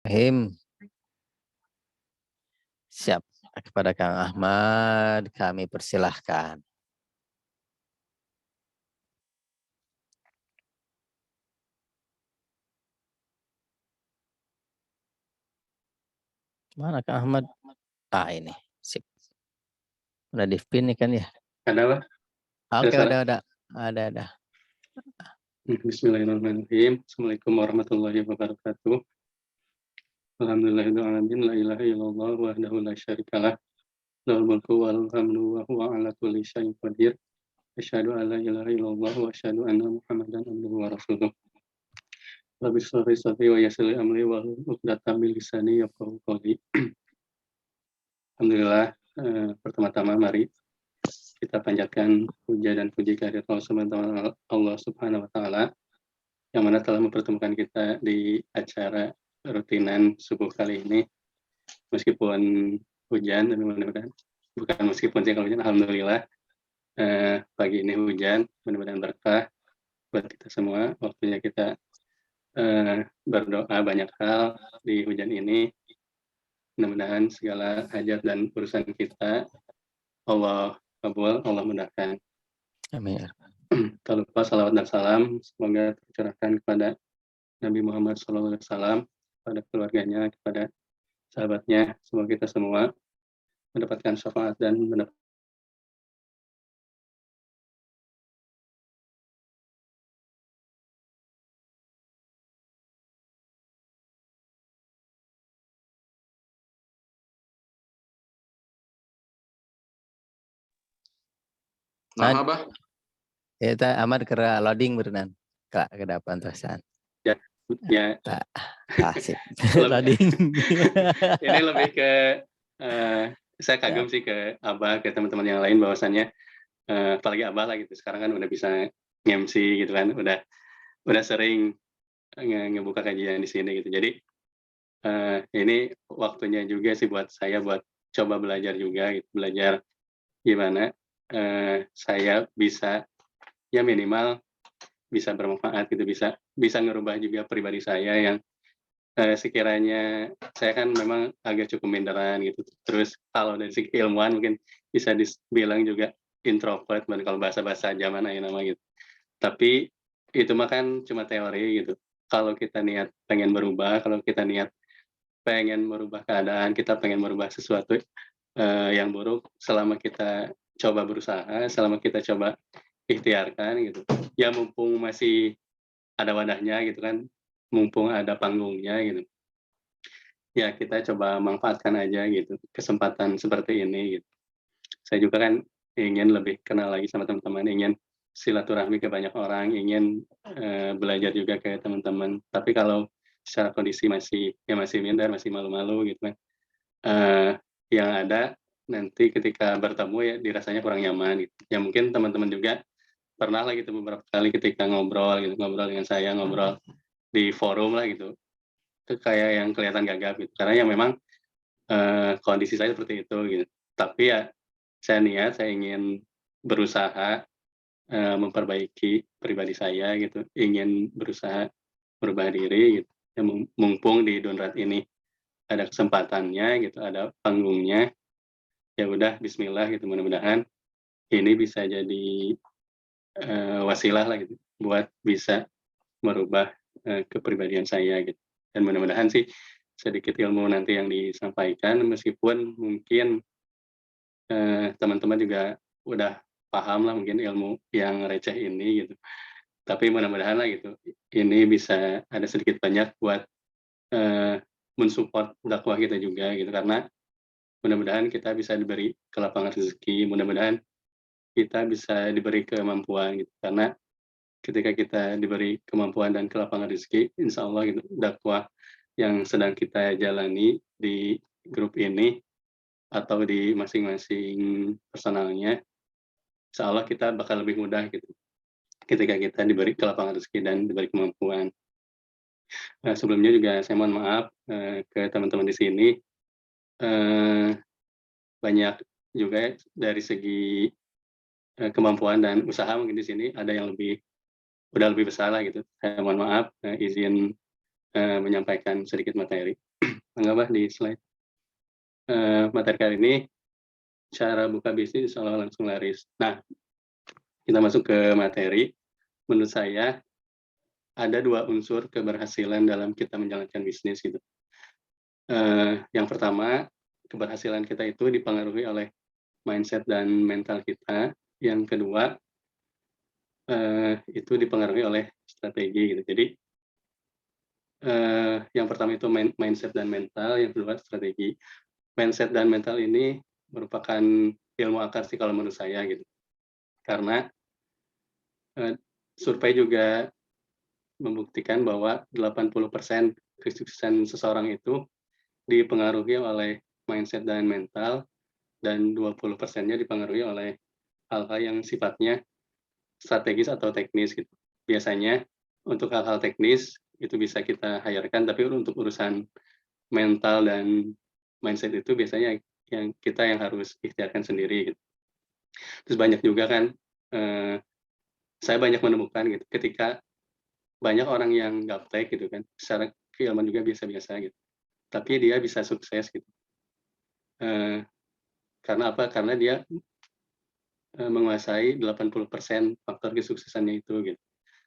Him, siap. Kepada Kang Ahmad, kami persilahkan. Mana Kang Ahmad? Ini, sip. Udah di-pin nih kan ya? Ada Pak? Oke, udah. Ada. Bismillahirrahmanirrahim. Assalamualaikum warahmatullahi wabarakatuh. Alhamdulillahirabbil alamin, la ilaha illallah wahdahu la syarikalah. Lahul mulku wal hamdu wa huwa ala kulli syai'in qadir. Asyhadu an la ilaha illallah wa asyhadu anna Muhammadan abduhu wa rasuluh. Rabbi shrah li sadri wa yassir li amri wahlul 'uqdatam min lisani yafqahu qawli. Alhamdulillah, pertama-tama mari kita panjatkan puja dan puji kehadirat Allah Subhanahu wa taala yang mana telah mempertemukan kita di acara rutinan subuh kali ini. Meskipun hujan, tapi mudah-mudahan bukan meskipun sih kalau hujan, alhamdulillah pagi ini hujan, mudah-mudahan berkah buat kita semua. Waktunya kita berdoa banyak hal di hujan ini. Mudah-mudahan segala hajat dan urusan kita Allah kabul, Allah mudahkan. Amin. Tak lupa salawat dan salam semoga tercurahkan kepada Nabi Muhammad SAW, kepada keluarganya, kepada sahabatnya. Semoga kita semua mendapatkan syafaat dan mendapat Nah, apa? Eta Ahmad kera loading berenang. Kak kedapan terusan. ya. Sip. Loading. Ini lebih ke saya kagum sih ke Abah, ke teman-teman yang lain bahwasannya apalagi Abah lah gitu. Sekarang kan udah bisa MC gitu kan, udah sering ngebuka kajian di sini gitu. Jadi ini waktunya juga sih buat saya buat coba belajar juga gitu, belajar gimana saya bisa ya minimal bisa bermanfaat gitu, bisa ngerubah juga pribadi saya yang sekiranya saya kan memang agak cukup minderan gitu. Terus kalau dari segi ilmuwan mungkin bisa dibilang juga introvert, kalau bahasa-bahasa zaman ayeuna nama gitu. Tapi itu mah kan cuma teori gitu. Kalau kita niat pengen berubah, kalau kita niat pengen merubah keadaan, kita pengen merubah sesuatu yang buruk, selama kita coba berusaha, selama kita coba ikhtiarkan gitu. Ya mumpung masih ada wadahnya gitu kan, mumpung ada panggungnya gitu. Ya kita coba manfaatkan aja gitu, kesempatan seperti ini gitu. Saya juga kan ingin lebih kenal lagi sama teman-teman, ingin silaturahmi ke banyak orang, ingin belajar juga ke teman-teman. Tapi kalau secara kondisi masih minder, masih malu-malu gitu kan. Yang ada nanti ketika bertemu ya dirasanya kurang nyaman gitu. Ya mungkin teman-teman juga pernah lah gitu beberapa kali ketika ngobrol dengan saya, ngobrol di forum lah gitu. Itu kayak yang kelihatan gagap gitu. Karena yang memang kondisi saya seperti itu gitu. Tapi ya saya ingin berusaha memperbaiki pribadi saya gitu, ingin berusaha merubah diri gitu. Ya, mumpung di Donrat ini ada kesempatannya gitu, ada panggungnya, ya udah Bismillah gitu, mudah-mudahan ini bisa jadi wasilah lah gitu buat bisa merubah kepribadian saya gitu. Dan mudah-mudahan sih sedikit ilmu nanti yang disampaikan, meskipun mungkin teman-teman juga udah paham lah mungkin ilmu yang receh ini gitu. Tapi mudah-mudahan lah gitu, ini bisa ada sedikit banyak buat mensupport dakwah kita juga gitu, karena mudah-mudahan kita bisa diberi kelapangan rezeki, mudah-mudahan kita bisa diberi kemampuan gitu. Karena ketika kita diberi kemampuan dan kelapangan rezeki, insya Allah gitu, dakwah yang sedang kita jalani di grup ini atau di masing-masing personalnya, insya Allah kita bakal lebih mudah gitu ketika kita diberi kelapangan rezeki dan diberi kemampuan. Sebelumnya juga saya mohon maaf ke teman-teman di sini, banyak juga dari segi kemampuan dan usaha mungkin di sini ada yang udah lebih besar lah gitu. Saya mohon maaf, izin menyampaikan sedikit materi. Mangga Abah di slide. Materi kali ini, cara buka bisnis insya Allah langsung laris. Nah, kita masuk ke materi. Menurut saya, ada 2 unsur keberhasilan dalam kita menjalankan bisnis gitu. Yang pertama, keberhasilan kita itu dipengaruhi oleh mindset dan mental kita. Yang kedua, itu dipengaruhi oleh strategi gitu. Jadi, yang pertama itu mindset dan mental, yang kedua strategi. Mindset dan mental ini merupakan ilmu akar sih kalau menurut saya gitu. Karena, survei juga membuktikan bahwa 80% kesuksesan seseorang itu dipengaruhi oleh mindset dan mental, dan 20%-nya dipengaruhi oleh hal-hal yang sifatnya strategis atau teknis gitu. Biasanya untuk hal-hal teknis itu bisa kita hire-kan, tapi untuk urusan mental dan mindset itu biasanya kita yang harus ikhtiarkan sendiri gitu. Terus banyak juga kan, saya banyak menemukan gitu, ketika banyak orang yang gaptek gitu kan, secara keilmuan juga biasa-biasa gitu, tapi dia bisa sukses gitu. Karena apa? Karena dia menguasai 80% faktor kesuksesannya itu gitu.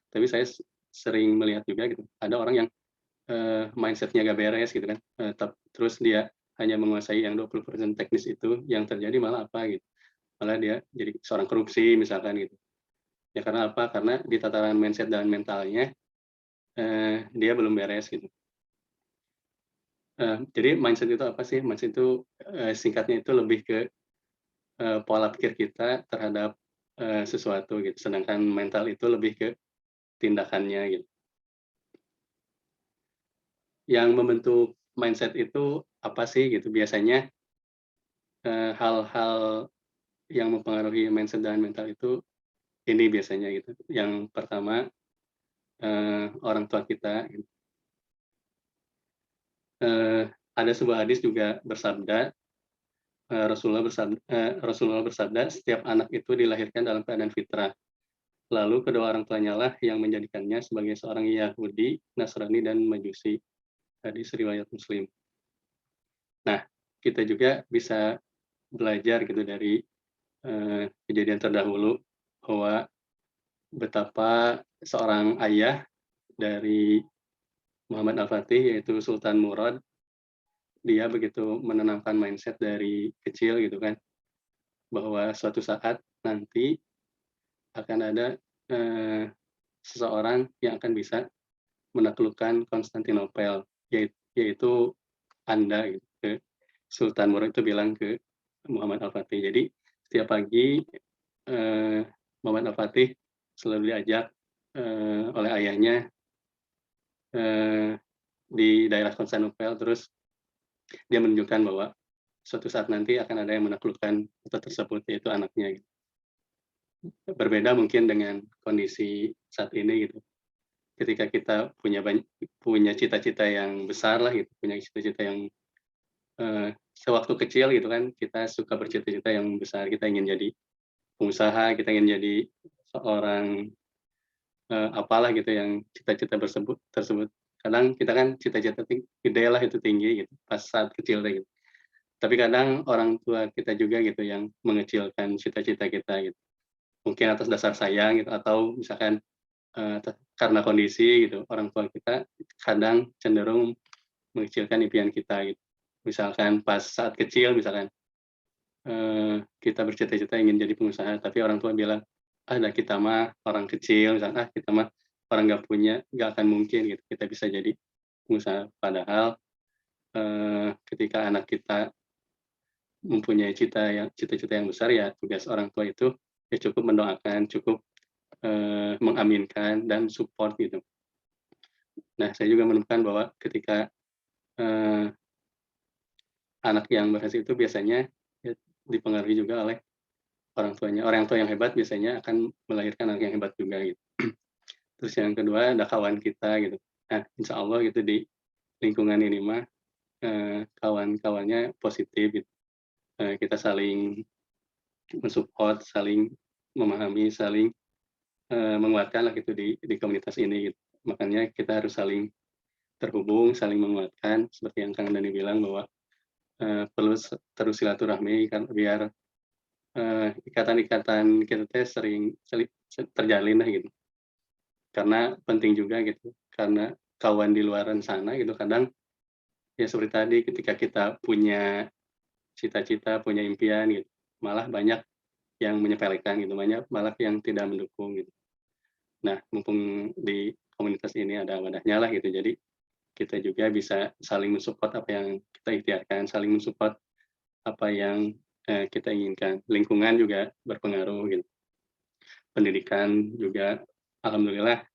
Tapi saya sering melihat juga gitu, ada orang yang mindset-nya nggak beres gitu kan, terus dia hanya menguasai yang 20% teknis itu, yang terjadi malah apa gitu, malah dia jadi seorang korupsi misalkan gitu. Ya karena apa? Karena di tataran mindset dan mentalnya, dia belum beres gitu. Jadi mindset itu apa sih? Mindset itu, singkatnya itu lebih ke pola pikir kita terhadap, sesuatu gitu, sedangkan mental itu lebih ke tindakannya gitu. Yang membentuk mindset itu apa sih gitu? Biasanya, hal-hal yang mempengaruhi mindset dan mental itu ini biasanya gitu. Yang pertama, orang tua kita gitu. Ada sebuah hadis juga bersabda, Rasulullah bersabda, "Setiap anak itu dilahirkan dalam keadaan fitrah. Lalu kedua orang tuanya lah yang menjadikannya sebagai seorang Yahudi, Nasrani, dan Majusi." Hadis riwayat Muslim. Nah, kita juga bisa belajar gitu dari, kejadian terdahulu bahwa betapa seorang ayah dari Muhammad Al-Fatih, yaitu Sultan Murad, dia begitu menanamkan mindset dari kecil gitu kan, bahwa suatu saat nanti akan ada, seseorang yang akan bisa menaklukkan Konstantinopel, yaitu Anda gitu, Sultan Murad itu bilang ke Muhammad Al-Fatih. Jadi setiap pagi, Muhammad Al-Fatih selalu diajak, oleh ayahnya, di daerah Konstantinopel, terus dia menunjukkan bahwa suatu saat nanti akan ada yang menaklukkan kota tersebut, yaitu anaknya gitu. Berbeda mungkin dengan kondisi saat ini gitu. Ketika kita punya cita-cita yang besar lah gitu, punya cita-cita yang, sewaktu kecil gitu kan, kita suka bercita-cita yang besar, kita ingin jadi pengusaha, kita ingin jadi seorang, apalah gitu yang cita-cita tersebut. Kadang kita kan cita-cita gede lah itu tinggi gitu, pas saat kecil deh gitu. Tapi kadang orang tua kita juga gitu yang mengecilkan cita-cita kita gitu. Mungkin atas dasar sayang gitu, atau misalkan, karena kondisi gitu, orang tua kita kadang cenderung mengecilkan impian kita gitu. Misalkan pas saat kecil misalkan, kita bercita-cita ingin jadi pengusaha, tapi orang tua bilang, "Ah, dah kita mah orang kecil," misalkan, "Ah, kita mah orang nggak akan mungkin gitu, kita bisa jadi pengusaha." Padahal, ketika anak kita mempunyai cita-cita yang besar, ya tugas orang tua itu ya cukup mendoakan, cukup, mengaminkan dan support gitu. Nah, saya juga menemukan bahwa ketika, eee, anak yang berhasil itu biasanya ya dipengaruhi juga oleh orang tuanya. Orang tua yang hebat biasanya akan melahirkan anak yang hebat juga gitu. Terus yang kedua ada kawan kita gitu. Nah, insya Allah gitu di lingkungan ini mah, kawan-kawannya positif gitu, kita saling mensupport, saling memahami, saling, menguatkan lah gitu di komunitas ini gitu. Makanya kita harus saling terhubung, saling menguatkan, seperti yang Kang Dani bilang bahwa perlu terus silaturahmi kan biar ikatan-ikatan kita teh sering terjalin lah gitu. Karena penting juga gitu, karena kawan di luaran sana gitu kadang ya seperti tadi ketika kita punya cita-cita, punya impian gitu, malah banyak yang menyepelekan gitu, banyak malah yang tidak mendukung gitu. Nah, mumpung di komunitas ini ada wadahnya lah gitu, jadi kita juga bisa saling mensupport apa yang kita ikhtiarkan, saling mensupport apa yang kita inginkan. Lingkungan juga berpengaruh gitu. Pendidikan juga alhamdulillah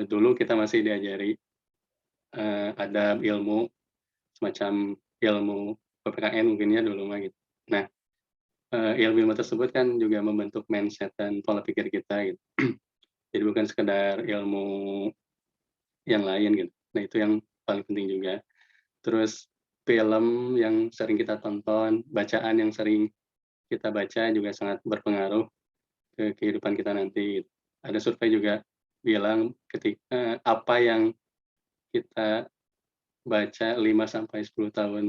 dulu kita masih diajari adab, ilmu, semacam ilmu PPKN mungkinnya dulu mah gitu. Nah, ilmu-ilmu tersebut kan juga membentuk mindset dan pola pikir kita gitu. Jadi bukan sekedar ilmu yang lain gitu. Nah, itu yang paling penting juga. Terus film yang sering kita tonton, bacaan yang sering kita baca juga sangat berpengaruh ke kehidupan kita nanti. Ada survei juga bilang ketika apa yang kita baca 5 sampai 10 tahun,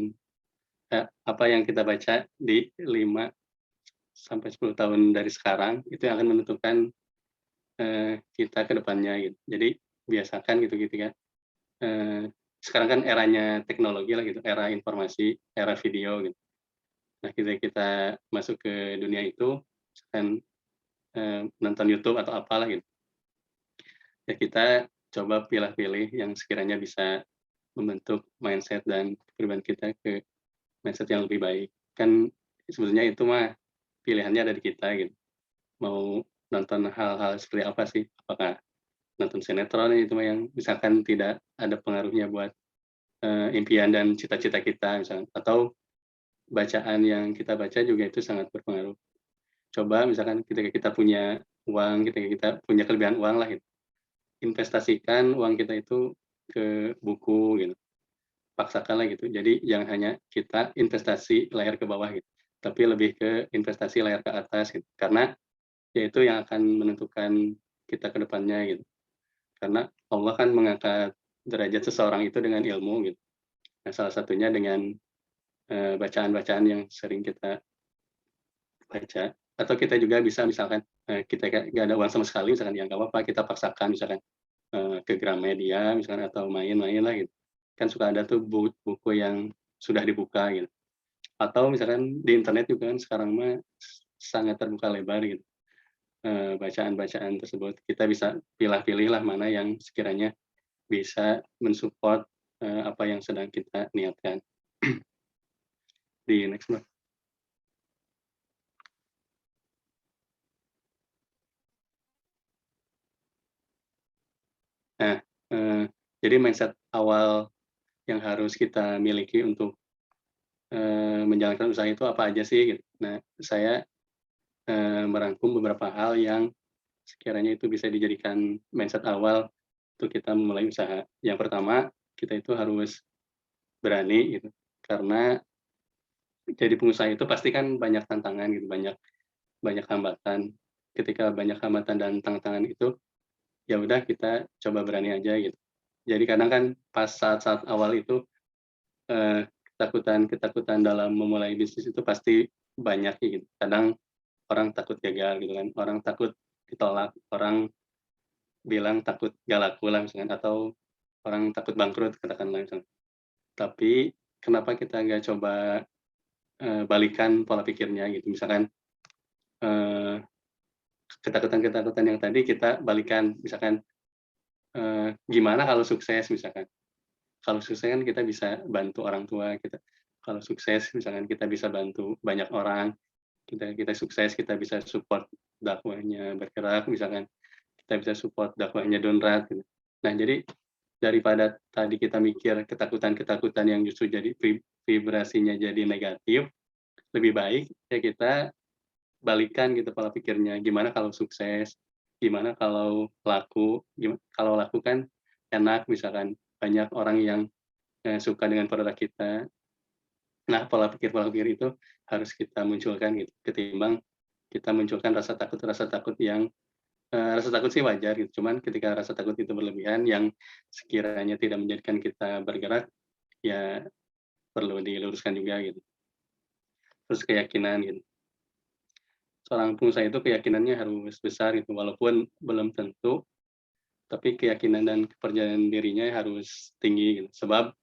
apa yang kita baca di 5 sampai 10 tahun dari sekarang, itu yang akan menentukan kita ke depannya gitu. Jadi biasakan gitu ketika sekarang kan eranya teknologi lah gitu, era informasi, era video gitu. Nah, ketika kita masuk ke dunia itu, misalkan nonton YouTube atau apalah gitu, ya kita coba pilih-pilih yang sekiranya bisa membentuk mindset dan kepribadian kita ke mindset yang lebih baik. Kan sebetulnya itu mah pilihannya ada di kita gitu. Mau nonton hal-hal seperti apa sih? Apakah nonton sinetron itu mah yang misalkan tidak ada pengaruhnya buat impian dan cita-cita kita misalnya, atau bacaan yang kita baca juga itu sangat berpengaruh. Coba misalkan ketika kita punya uang, ketika kita punya kelebihan uang lah gitu, investasikan uang kita itu ke buku gitu, paksakanlah gitu. Jadi jangan hanya kita investasi layar ke bawah gitu, tapi lebih ke investasi layar ke atas gitu. Karena ya itu yang akan menentukan kita ke depannya gitu. Karena Allah kan mengangkat derajat seseorang itu dengan ilmu gitu. Nah, salah satunya dengan bacaan-bacaan yang sering kita baca. Atau kita juga bisa misalkan kita nggak ada uang sama sekali, misalkan ya nggak apa-apa kita paksakan misalkan ke Gramedia misalkan atau main-main lah gitu. Kan suka ada tuh buku yang sudah dibuka gitu. Atau misalkan di internet juga kan sekarang mah sangat terbuka lebar gitu. Bacaan-bacaan tersebut kita bisa pilih-pilih lah mana yang sekiranya bisa mensupport apa yang sedang kita niatkan. Di next Mbak. Nah, jadi mindset awal yang harus kita miliki untuk menjalankan usaha itu apa aja sih? Gitu. Nah, saya merangkum beberapa hal yang sekiranya itu bisa dijadikan mindset awal untuk kita memulai usaha. Yang pertama, kita itu harus berani gitu, karena jadi pengusaha itu pasti kan banyak tantangan gitu, banyak banyak hambatan. Ketika banyak hambatan dan tantangan itu, ya udah kita coba berani aja gitu. Jadi kadang kan pas saat-saat awal itu ketakutan-ketakutan dalam memulai bisnis itu pasti banyak gitu. Kadang orang takut gagal gitu kan, orang takut ditolak, orang bilang takut gak laku lah misalkan, atau orang takut bangkrut katakanlah misalnya. Tapi kenapa kita nggak coba balikan pola pikirnya gitu, misalkan eee, ketakutan-ketakutan yang tadi kita balikan, misalkan gimana kalau sukses misalkan. Kalau sukses kan kita bisa bantu orang tua kita, kalau sukses misalkan kita bisa bantu banyak orang, kita kita sukses kita bisa support dakwahnya bergerak misalkan, kita bisa support dakwahnya Donrat gitu. Nah jadi daripada tadi kita mikir ketakutan-ketakutan yang justru jadi vibrasinya jadi negatif, lebih baik ya kita balikan gitu pola pikirnya, gimana kalau sukses, gimana kalau laku, kalau laku kan enak misalkan banyak orang yang suka dengan produk kita. Nah, pola pikir itu harus kita munculkan gitu, ketimbang kita munculkan rasa takut yang rasa takut sih wajar gitu, cuman ketika rasa takut itu berlebihan yang sekiranya tidak menjadikan kita bergerak, ya perlu diluruskan juga gitu. Terus keyakinan gitu. Seorang pengusaha itu keyakinannya harus besar gitu, walaupun belum tentu, tapi keyakinan dan kepercayaan dirinya harus tinggi gitu. Sebab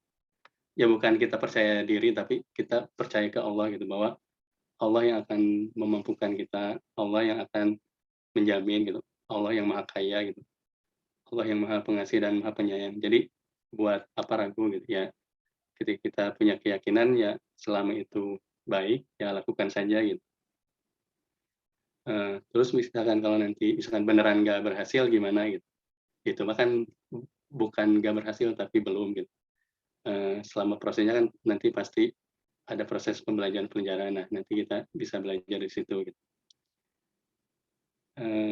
ya bukan kita percaya diri, tapi kita percaya ke Allah gitu, bahwa Allah yang akan memampukan kita, Allah yang akan menjamin gitu, Allah yang Maha Kaya gitu, Allah yang Maha Pengasih dan Maha Penyayang. Jadi buat apa ragu gitu ya, ketika kita punya keyakinan ya selama itu baik, ya lakukan saja gitu. Terus misalkan kalau nanti misalkan beneran nggak berhasil gimana gitu, itu mah kan bukan nggak berhasil tapi belum gitu. Selama prosesnya kan nanti pasti ada proses pembelajaran. Nah, nanti kita bisa belajar di situ gitu.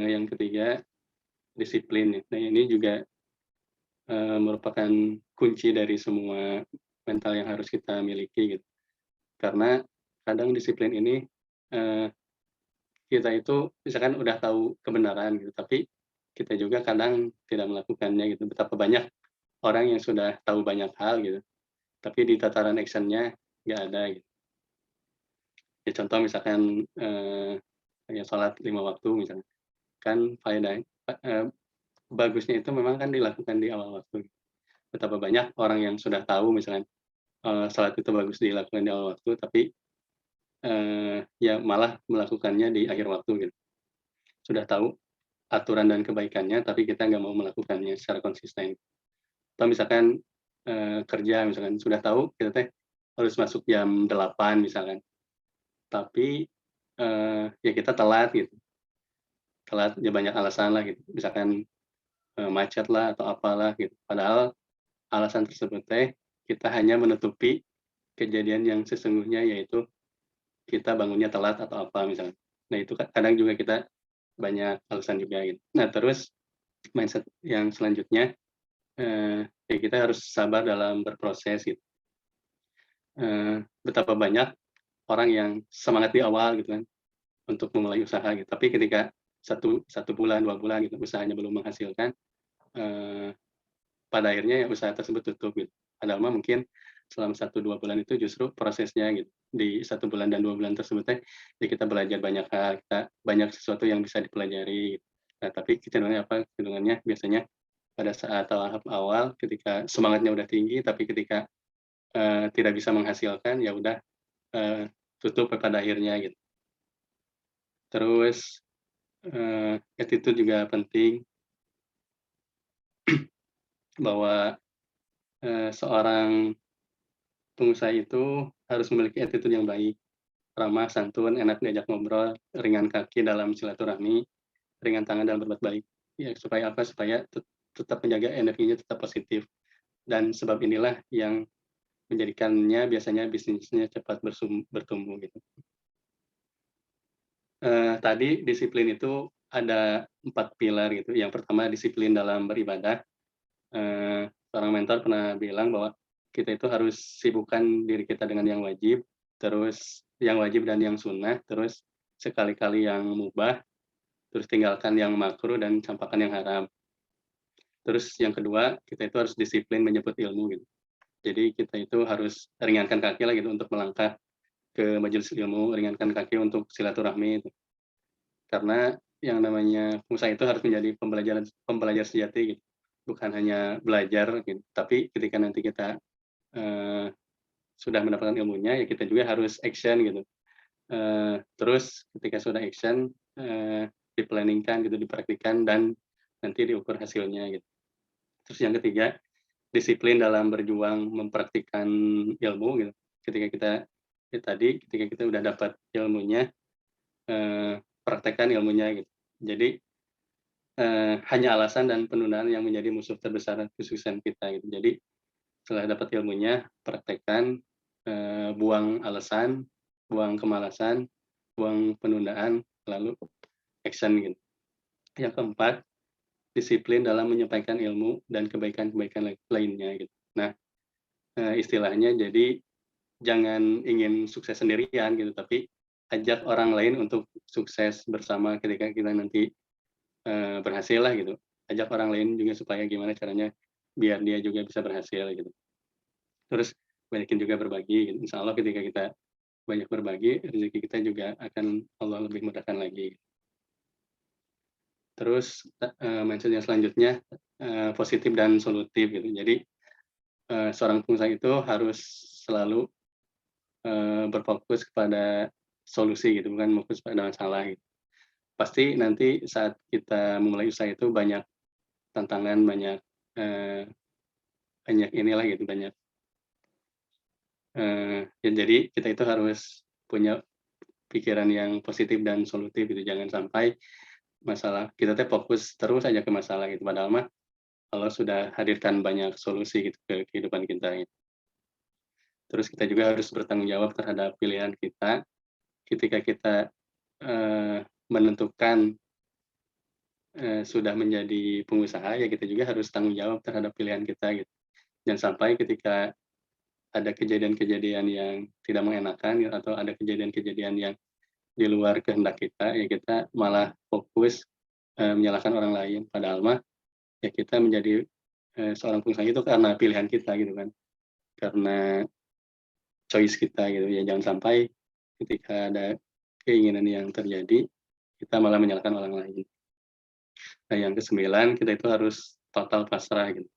Yang ketiga disiplin ya. Nah, ini juga, merupakan kunci dari semua mental yang harus kita miliki gitu. Karena kadang disiplin ini, eee, kita itu misalkan udah tahu kebenaran gitu, tapi kita juga kadang tidak melakukannya gitu. Betapa banyak orang yang sudah tahu banyak hal gitu, tapi di tataran action-nya nggak ada gitu. Ya contoh misalkan, ya sholat 5 waktu misalnya, kan faedah bagusnya itu memang kan dilakukan di awal waktu. Betapa banyak orang yang sudah tahu misalkan, sholat itu bagus dilakukan di awal waktu, tapi, ya malah melakukannya di akhir waktu gitu. Sudah tahu aturan dan kebaikannya, tapi kita nggak mau melakukannya secara konsisten. Atau misalkan, kerja misalkan sudah tahu kita teh harus masuk jam 8 misalkan, tapi, ya kita telat gitu, telat ya banyak alasan lah gitu, misalkan, macet lah atau apalah gitu. Padahal alasan tersebut teh kita hanya menutupi kejadian yang sesungguhnya, yaitu kita bangunnya telat atau apa misalnya. Nah itu kadang juga kita banyak alasan juga gitu. Nah terus mindset yang selanjutnya, ya kita harus sabar dalam berproses gitu. Betapa banyak orang yang semangat di awal gitu kan, untuk memulai usaha gitu, tapi ketika satu bulan, 2 bulan gitu, usahanya belum menghasilkan, eee, pada akhirnya ya usaha tersebut tutup gitu. Padahal mah mungkin selama 1, 2 bulan itu justru prosesnya gitu, di 1 bulan dan 2 bulan tersebut teh, ya kita belajar banyak hal, kita banyak sesuatu yang bisa dipelajari gitu. Nah tapi kecenderungannya apa, kecenderungannya biasanya pada saat tahap awal ketika semangatnya udah tinggi, tapi ketika, tidak bisa menghasilkan, ya udah, tutup pada akhirnya gitu. Terus, attitude juga penting, bahwa, seorang pengusaha itu harus memiliki attitude yang baik, ramah, santun, enak diajak ngobrol, ringan kaki dalam silaturahmi, ringan tangan dalam berbuat baik. Ya supaya apa, supaya tetap menjaga energinya tetap positif, dan sebab inilah yang menjadikannya biasanya bisnisnya cepat bertumbuh gitu. Tadi disiplin itu ada 4 pilar gitu. Yang pertama disiplin dalam beribadah. Seorang mentor pernah bilang bahwa kita itu harus sibukkan diri kita dengan yang wajib, terus yang wajib dan yang sunnah, terus sekali-kali yang mubah, terus tinggalkan yang makruh dan campakkan yang haram. Terus yang kedua, kita itu harus disiplin menjemput ilmu gitu. Jadi kita itu harus ringankan kaki lah gitu untuk melangkah ke majelis ilmu, ringankan kaki untuk silaturahmi itu. Karena yang namanya pengusaha itu harus menjadi pembelajar sejati gitu. Bukan hanya belajar gitu, tapi ketika nanti kita, eee, sudah mendapatkan ilmunya, ya kita juga harus action gitu. Terus ketika sudah action, di-planning-kan gitu, dipraktikkan dan nanti diukur hasilnya gitu. Terus yang ketiga, disiplin dalam berjuang mempraktikkan ilmu gitu. Ketika kita ya tadi, ketika kita udah dapat ilmunya, praktekkan ilmunya gitu. Jadi, hanya alasan dan penundaan yang menjadi musuh terbesar kesuksesan kita gitu. Jadi setelah dapat ilmunya, praktekkan, buang alasan, buang kemalasan, buang penundaan, lalu action gitu. Yang keempat, disiplin dalam menyampaikan ilmu dan kebaikan-kebaikan lainnya gitu. Nah, istilahnya jadi jangan ingin sukses sendirian gitu, tapi ajak orang lain untuk sukses bersama ketika kita nanti berhasil lah gitu. Ajak orang lain juga supaya gimana caranya biar dia juga bisa berhasil gitu. Terus banyakin juga berbagi gitu. Insya Allah ketika kita banyak berbagi, rezeki kita juga akan Allah lebih mudahkan lagi. Terus mindset yang selanjutnya positif dan solutif gitu. Jadi seorang pengusaha itu harus selalu berfokus kepada solusi gitu, bukan fokus pada masalah gitu. Pasti nanti saat kita memulai usaha itu banyak tantangan, banyak inilah gitu, banyak ya jadi kita itu harus punya pikiran yang positif dan solutif gitu. Jangan sampai masalah kita teh fokus terus aja ke masalah gitu, padahal mah Allah sudah hadirkan banyak solusi gitu ke kehidupan kita gitu. Terus kita juga harus bertanggung jawab terhadap pilihan kita. Ketika kita menentukan sudah menjadi pengusaha, ya kita juga harus tanggung jawab terhadap pilihan kita gitu. Jangan sampai ketika ada kejadian-kejadian yang tidak mengenakan gitu, atau ada kejadian-kejadian yang di luar kehendak kita, ya kita malah fokus menyalahkan orang lain. Padahal mah ya kita menjadi seorang pengusaha itu karena pilihan kita gitu kan, karena choice kita gitu ya. Jangan sampai ketika ada keinginan yang terjadi, kita malah menyalahkan orang lain. Nah, yang kesembilan, kita itu harus total pasrah gitu.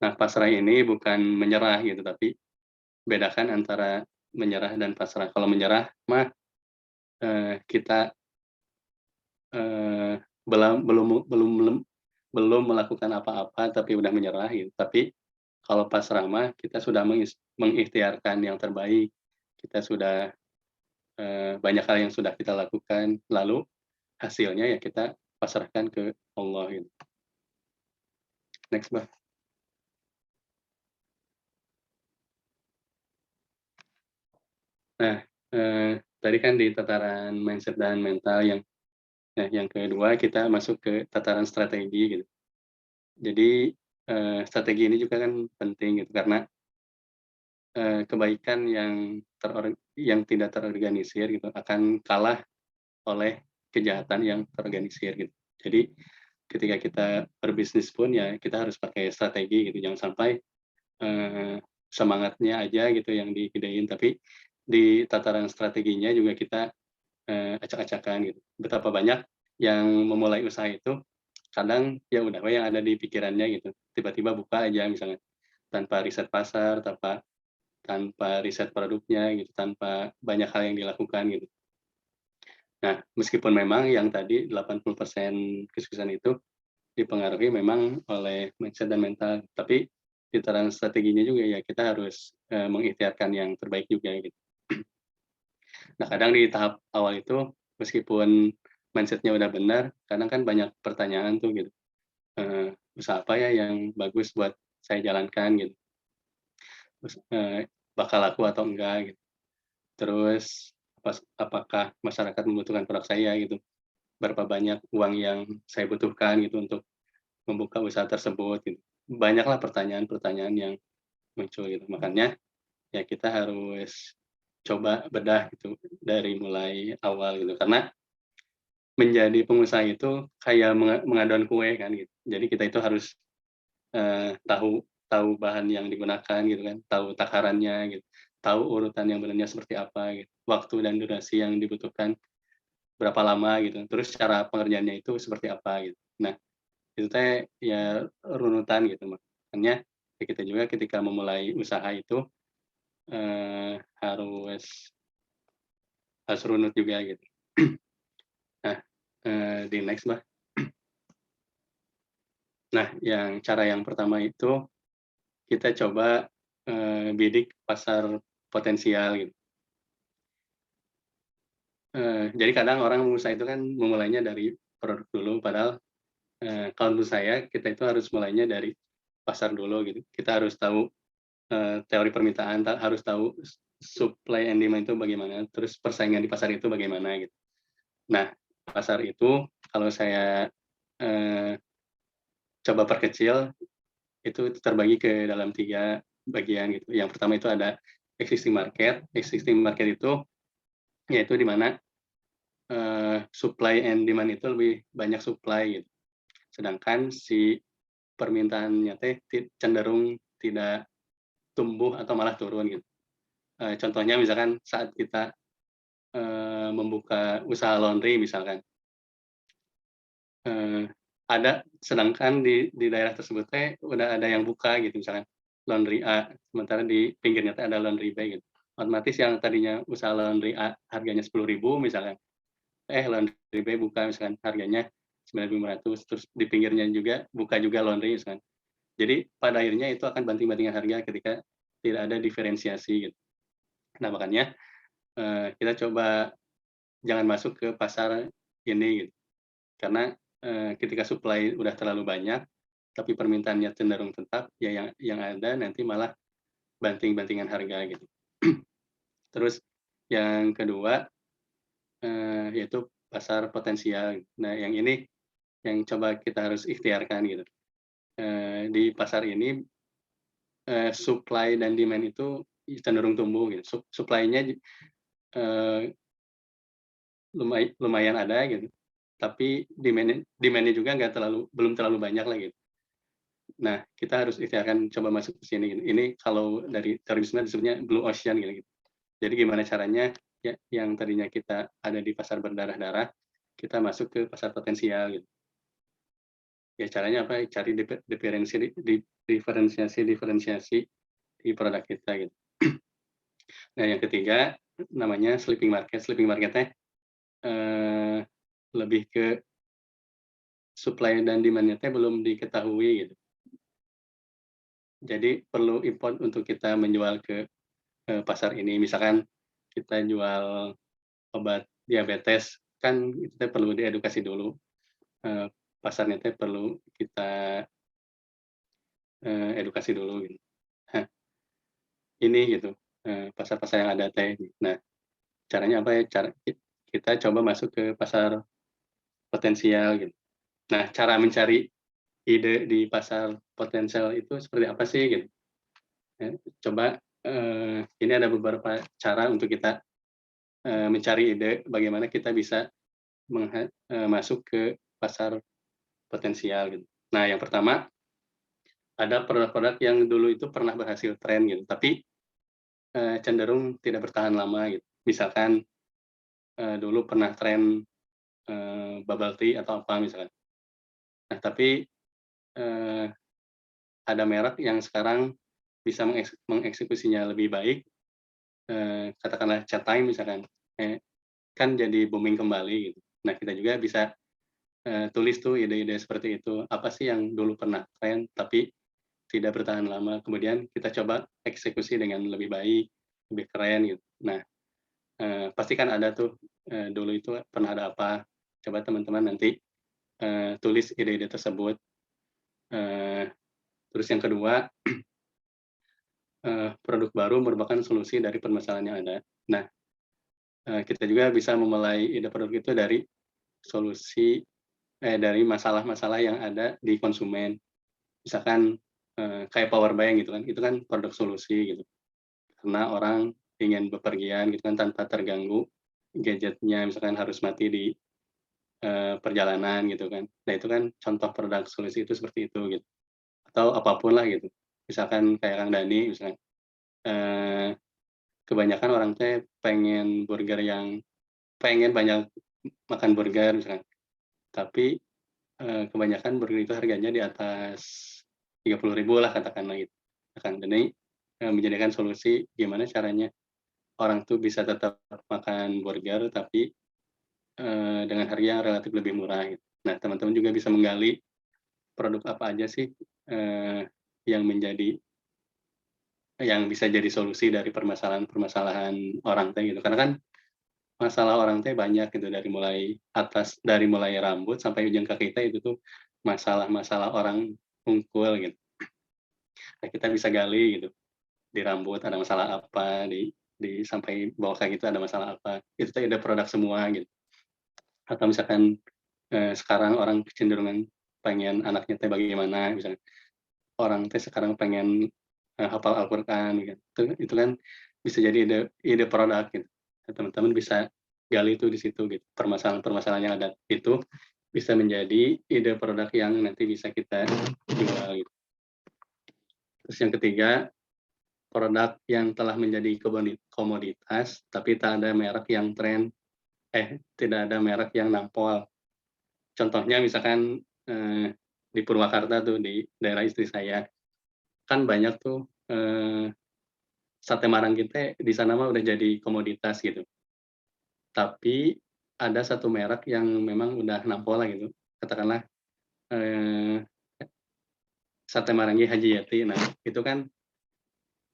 Nah, pasrah ini bukan menyerah gitu, tapi bedakan antara menyerah dan pasrah. Kalau menyerah mah kita belum melakukan apa-apa tapi udah menyerah gitu. Tapi kalau pasrah mah kita sudah mengikhtiarkan yang terbaik. Kita sudah banyak hal yang sudah kita lakukan, lalu hasilnya ya kita pasrahkan ke Allah gitu. Next, Bah. Nah, tadi kan di tataran mindset dan mental yang kedua kita masuk ke tataran strategi gitu. Jadi, strategi ini juga kan penting gitu karena, kebaikan yang tidak terorganisir gitu akan kalah oleh kejahatan yang terorganisir gitu. Jadi, ketika kita berbisnis pun ya kita harus pakai strategi gitu, jangan sampai, semangatnya aja gitu yang digedein, tapi di tataran strateginya juga kita acak-acakan gitu. Betapa banyak yang memulai usaha itu kadang ya udah we yang ada di pikirannya gitu, tiba-tiba buka aja misalnya, tanpa riset pasar, tanpa tanpa riset produknya gitu, tanpa banyak hal yang dilakukan gitu. Nah, meskipun memang yang tadi 80% kesuksesan itu dipengaruhi memang oleh mindset dan mental, tapi di tataran strateginya juga ya kita harus mengikhtiarkan yang terbaik juga gitu. Nah, kadang di tahap awal itu meskipun mindset-nya udah benar, kadang kan banyak pertanyaan tuh gitu, usaha apa ya yang bagus buat saya jalankan gitu, terus, bakal laku atau enggak gitu, terus apakah masyarakat membutuhkan produk saya gitu, berapa banyak uang yang saya butuhkan gitu untuk membuka usaha tersebut gitu. Banyaklah pertanyaan-pertanyaan yang muncul gitu, makanya ya kita harus coba bedah gitu dari mulai awal gitu, karena menjadi pengusaha itu kayak mengadon kue kan gitu. Jadi kita itu harus, tahu tahu bahan yang digunakan gitu kan, tahu takarannya gitu, tahu urutan yang benarnya seperti apa gitu, waktu dan durasi yang dibutuhkan berapa lama gitu, terus cara pengerjaannya itu seperti apa gitu. Nah, itu teh ya runutan gitu, makanya ya kita juga ketika memulai usaha itu, harus runut juga gitu. Nah, di next, Mbak. Nah, cara yang pertama itu kita coba, bidik pasar potensial gitu. Jadi kadang orang usaha itu kan memulainya dari produk dulu, padahal, kalau menurut saya kita itu harus mulainya dari pasar dulu gitu. Kita harus tahu, teori permintaan, harus tahu supply and demand itu bagaimana, terus persaingan di pasar itu bagaimana gitu. Nah, pasar itu kalau saya, eee, coba perkecil, itu terbagi ke dalam 3 bagian gitu. Yang pertama itu ada existing market. Existing market itu yaitu di mana supply and demand itu lebih banyak supply gitu. Sedangkan si permintaannya teh cenderung tidak tumbuh atau malah turun gitu. Contohnya misalkan saat kita membuka usaha laundry misalkan, ada sedangkan di daerah tersebut teh udah ada yang buka gitu misalkan laundry A, sementara di pinggirnya teh ada laundry B gitu. Otomatis yang tadinya usaha laundry A harganya 10.000 misalkan, laundry B buka misalkan harganya 9.500, terus di pinggirnya juga buka juga laundry misalkan. Jadi pada akhirnya itu akan banting-bantingan harga ketika tidak ada diferensiasi gitu. Nah makanya, kita coba jangan masuk ke pasar ini gitu. Karena, ketika supply udah terlalu banyak, tapi permintaannya cenderung tetap, ya yang ada nanti malah banting-bantingan harga gitu. Terus yang kedua, yaitu pasar potensial. Nah yang ini yang coba kita harus ikhtiarkan gitu. Di pasar ini, supply dan demand itu cenderung tumbuh gitu. Supply-nya lumayan ada gitu, tapi demand-nya juga belum terlalu banyak lah gitu. Nah, kita harus ikhtiarkan coba masuk ke sini gitu. Ini kalau dari teori bisnis disebutnya blue ocean gitu. Jadi gimana caranya ya yang tadinya kita ada di pasar berdarah-darah, kita masuk ke pasar potensial gitu. Ya caranya apa? Cari diferensiasi di produk kita gitu. Nah, yang ketiga namanya sleeping market. Sleeping market-nya lebih ke supply dan demand-nya belum diketahui gitu. Jadi perlu import untuk kita menjual ke pasar ini. Misalkan kita jual obat diabetes, kan itu perlu diedukasi dulu, pasarnya perlu kita edukasi dulu gitu. Nah, ini gitu, pasar-pasar yang ada teh. Nah, caranya apa ya? Kita coba masuk ke pasar potensial gitu. Nah, cara mencari ide di pasar potensial itu seperti apa sih gitu? Coba, ini ada beberapa cara untuk kita mencari ide bagaimana kita bisa masuk ke pasar potensial gitu. Nah, yang pertama ada produk-produk yang dulu itu pernah berhasil tren gitu, tapi cenderung tidak bertahan lama gitu. Misalkan dulu pernah tren bubble tea atau apa misalkan. Nah, tapi eh, ada merek yang sekarang bisa mengeksekusinya lebih baik, katakanlah chat time misalkan, kan jadi booming kembali gitu. Nah, kita juga bisa tulis tuh ide-ide seperti itu. Apa sih yang dulu pernah tren tapi tidak bertahan lama, kemudian kita coba eksekusi dengan lebih baik, lebih keren gitu. Nah, pasti kan ada tuh, dulu itu pernah ada apa, coba teman-teman nanti tulis ide-ide tersebut. Terus yang kedua, produk baru merupakan solusi dari permasalahan yang ada. Nah, kita juga bisa memulai ide produk itu dari solusi dari masalah-masalah yang ada di konsumen. Misalkan, kayak power bank gitu kan, itu kan produk solusi gitu. Karena orang ingin bepergian gitu kan tanpa terganggu gadgetnya, misalkan harus mati di, perjalanan gitu kan. Nah itu kan contoh produk solusi itu seperti itu gitu. Atau apapun lah gitu. Misalkan kayak Kang Dani misalkan, eee, kebanyakan orang teh pengen banyak makan burger misalkan, tapi, kebanyakan burger itu harganya di atas 30.000 lah katakanlah gitu. Nah Kang Dani, menyediakan solusi gimana caranya orang tuh bisa tetap makan burger tapi, dengan harga yang relatif lebih murah gitu. Nah, teman-teman juga bisa menggali produk apa aja sih, yang bisa jadi solusi dari permasalahan-permasalahan orang teh gitu. Karena kan masalah orang teh banyak gitu dari mulai rambut sampai ujung kaki kita itu tuh masalah-masalah orang unggul gitu. Nah, kita bisa gali gitu, di rambut ada masalah apa, sampai bawah kaki itu ada masalah apa, itu tuh ada produk semua gitu. Atau misalkan, sekarang orang kecenderungan pengen anaknya teh bagaimana, misalnya orang teh sekarang pengen, hafal Al-Qur'an gitu, itu kan bisa jadi ide ide produk gitu. Nah, teman-teman bisa gali itu di situ gitu. Permasalahan-permasalahan yang ada itu bisa menjadi ide produk yang nanti bisa kita jual gitu. Terus yang ketiga, produk yang telah menjadi komoditas tapi tak ada merek yang tidak ada merek yang nampol. Contohnya misalkan, di Purwakarta tuh, di daerah istri saya, kan banyak tuh, sate Marang kita di sana mah udah jadi komoditas gitu. Tapi ada satu merek yang memang udah nampol lah gitu, katakanlah, eee, sate Marangi Haji Yati. Nah, itu kan,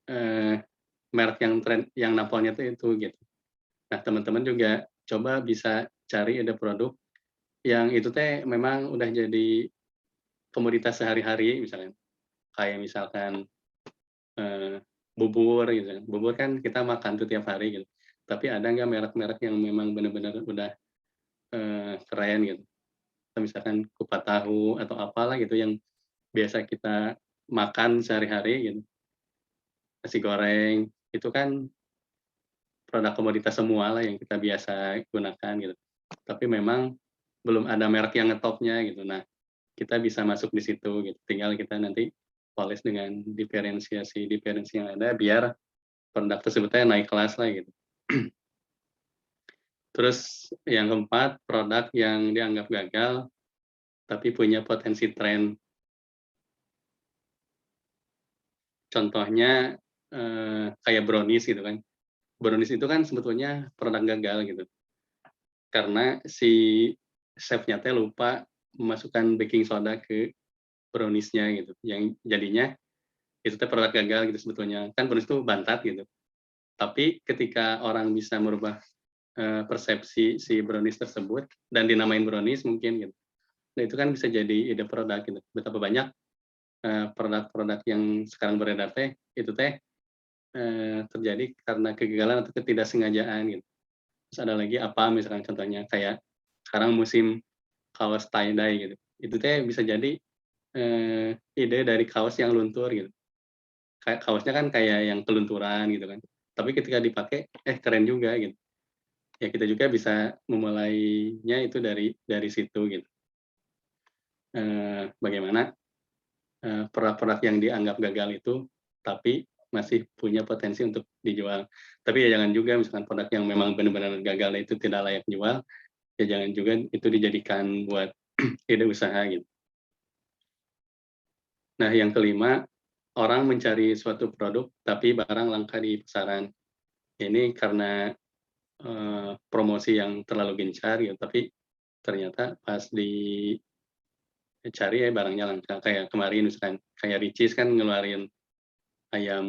eee, merek yang nampolnya tuh itu gitu. Nah, teman-teman juga coba bisa cari ide produk yang itu teh memang udah jadi komoditas sehari-hari misalnya, kayak misalkan, eee, bubur gitu kan. Bubur kan kita makan tuh tiap hari gitu, tapi ada nggak merek-merek yang memang benar-benar udah, keren gitu. Atau misalkan kupat tahu atau apalah gitu yang biasa kita makan sehari-hari gitu, nasi goreng, itu kan produk komoditas semua lah yang kita biasa gunakan gitu. Tapi memang belum ada merek yang ngetopnya gitu. Nah, kita bisa masuk di situ gitu, tinggal kita nanti poles dengan diferensiasi yang ada biar produk tersebutnya naik kelas lah gitu. Terus yang keempat, produk yang dianggap gagal tapi punya potensi tren. Contohnya, kayak brownies gitu kan. Brownies itu kan sebetulnya produk gagal gitu, karena si chef-nya teh lupa memasukkan baking soda ke brownies-nya gitu, yang jadinya itu teh produk gagal gitu sebetulnya. Kan brownies itu bantat gitu, tapi ketika orang bisa merubah, persepsi si brownies tersebut dan dinamain brownies mungkin gitu. Nah, itu kan bisa jadi ide produk gitu. Betapa banyak, produk-produk yang sekarang beredar teh, itu teh, terjadi karena kegagalan atau ketidaksengajaan gitu. Terus ada lagi apa misalkan contohnya kayak sekarang musim kaos tie dye gitu. Itu teh bisa jadi, ide dari kaos yang luntur gitu. Kayak kaosnya kan kayak yang kelunturan gitu kan. Tapi ketika dipakai, keren juga gitu. Ya kita juga bisa memulainya itu dari situ gitu. Bagaimana, produk-produk yang dianggap gagal itu, tapi masih punya potensi untuk dijual. Tapi ya jangan juga misalkan produk yang memang benar-benar gagal itu tidak layak jual, ya jangan juga itu dijadikan buat ide usaha gitu. Nah, yang kelima, orang mencari suatu produk tapi barang langka di pasaran. Ini karena, promosi yang terlalu gencar gitu, tapi ternyata pas dicari ya barangnya langka. Kayak kemarin misalkan, kayak Richeese kan ngeluarin ayam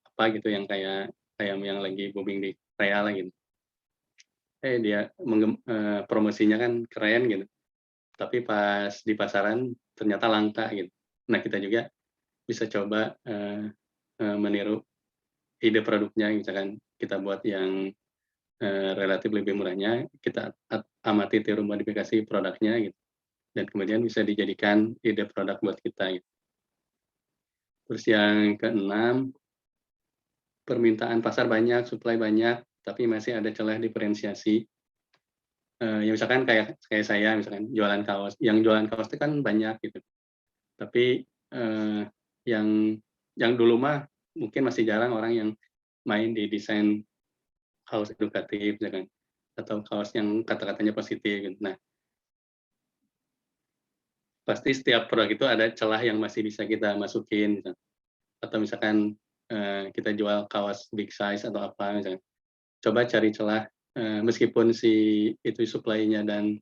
apa gitu yang kayak ayam yang lagi booming di Korea lah gitu. Dia promosinya kan keren gitu, tapi pas di pasaran ternyata langka gitu. Nah, kita juga bisa coba, meniru ide produknya misalkan kita buat yang, relatif lebih murahnya, kita amati tiru modifikasi produknya gitu, dan kemudian bisa dijadikan ide produk buat kita gitu. Terus yang keenam, permintaan pasar banyak, supply banyak, tapi masih ada celah diferensiasi. Ya misalkan kayak kayak saya misalkan jualan kaos, yang jualan kaos itu kan banyak gitu, tapi, yang dulu mah mungkin masih jarang orang yang main di desain kaos edukatif misalkan, atau kaos yang kata-katanya positif gitu. Nah, pasti setiap produk itu ada celah yang masih bisa kita masukin gitu, atau misalkan, kita jual kaos big size atau apa misalkan, coba cari celah, meskipun si itu supply-nya dan,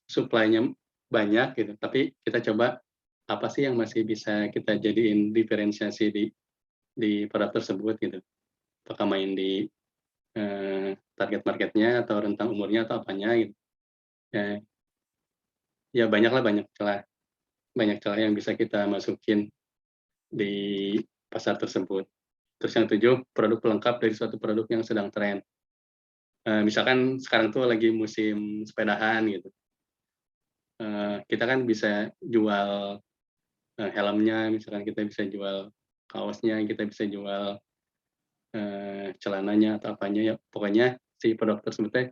supply-nya banyak gitu, tapi kita coba apa sih yang masih bisa kita jadiin diferensiasi di produk tersebut gitu. Apakah main di, target market-nya atau rentang umurnya atau apanya gitu. Ya ya banyaklah, banyak celah yang bisa kita masukin di pasar tersebut. Terus yang 7, produk pelengkap dari suatu produk yang sedang tren. Misalkan sekarang tuh lagi musim sepedahan gitu, kita kan bisa jual, helmnya, misalkan kita bisa jual kaosnya, kita bisa jual, celananya atau apanya ya, pokoknya si produk tersebut teh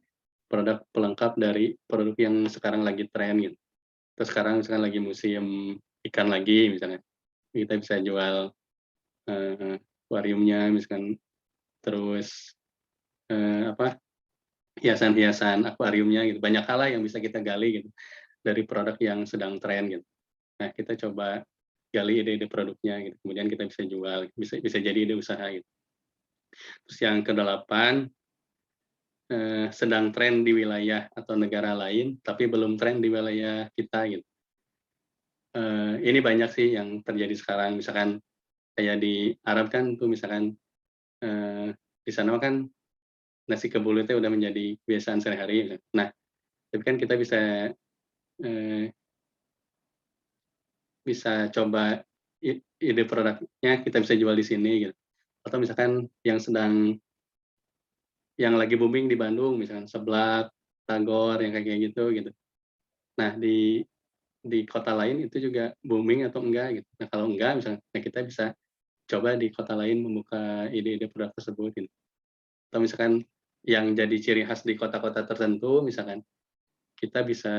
produk pelengkap dari produk yang sekarang lagi tren gitu. Terus sekarang misalkan lagi musim ikan lagi misalnya, kita bisa jual akuariumnya misalkan, terus hiasan-hiasan akuariumnya gitu. Banyak hal lah yang bisa kita gali gitu dari produk yang sedang tren gitu. Nah, kita coba gali ide-ide produknya gitu. Kemudian kita bisa jual, bisa jadi ide usaha gitu. Terus yang kedelapan, sedang tren di wilayah atau negara lain, tapi belum tren di wilayah kita gitu. Ini banyak sih yang terjadi sekarang, misalkan kayak di Arab kan tuh misalkan di sana kan nasi kebul itu udah menjadi kebiasaan sehari-hari. Gitu. Nah, tapi kan kita bisa coba ide produknya kita bisa jual di sini gitu. Atau misalkan yang lagi booming di Bandung, misalkan seblak, tagor, yang kayak gitu gitu. Nah, di kota lain itu juga booming atau enggak gitu. Nah, kalau enggak misalnya, nah kita bisa coba di kota lain membuka ide-ide produk tersebut gitu. Atau misalkan yang jadi ciri khas di kota-kota tertentu misalkan, kita bisa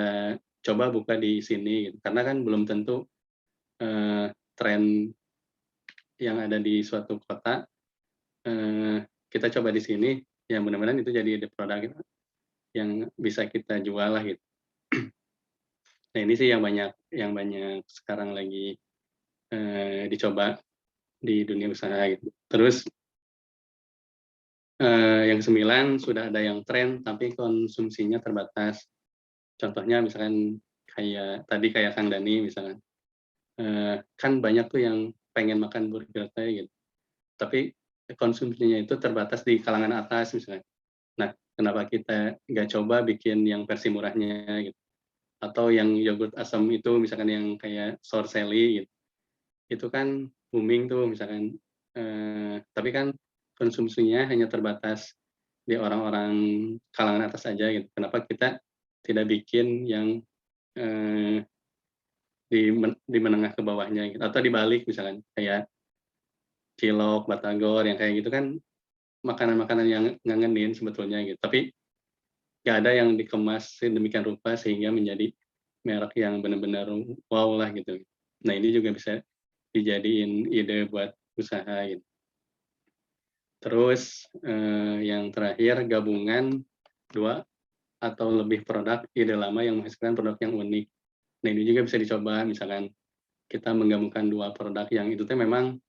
coba buka di sini gitu. Karena kan belum tentu tren yang ada di suatu kota kita coba di sini, ya mudah-mudahan itu jadi ide produk gitu, yang bisa kita jual lah gitu. Nah ini sih yang banyak sekarang lagi dicoba di dunia usaha gitu. Terus yang ke-9 sudah ada yang tren tapi konsumsinya terbatas. Contohnya misalkan kayak Kang Dani misalkan, kan banyak tuh yang pengen makan burger gitu. Tapi konsumsinya itu terbatas di kalangan atas misalnya. Nah, kenapa kita nggak coba bikin yang versi murahnya gitu? Atau yang yogurt asam itu misalkan yang kayak sour Sally gitu. Itu kan booming tuh misalkan, tapi kan konsumsinya hanya terbatas di orang-orang kalangan atas aja gitu. Kenapa kita tidak bikin yang di menengah ke bawahnya gitu, atau dibalik misalkan kayak cilok, batagor yang kayak gitu kan makanan-makanan yang ngangenin sebetulnya gitu. Tapi nggak ada yang dikemas sedemikian rupa sehingga menjadi merek yang benar-benar wow lah gitu. Nah ini juga bisa dijadiin ide buat usaha gitu. Terus yang terakhir gabungan 2 atau lebih produk ide lama yang menghasilkan produk yang unik. Nah ini juga bisa dicoba misalkan kita menggabungkan 2 produk yang itu teh memang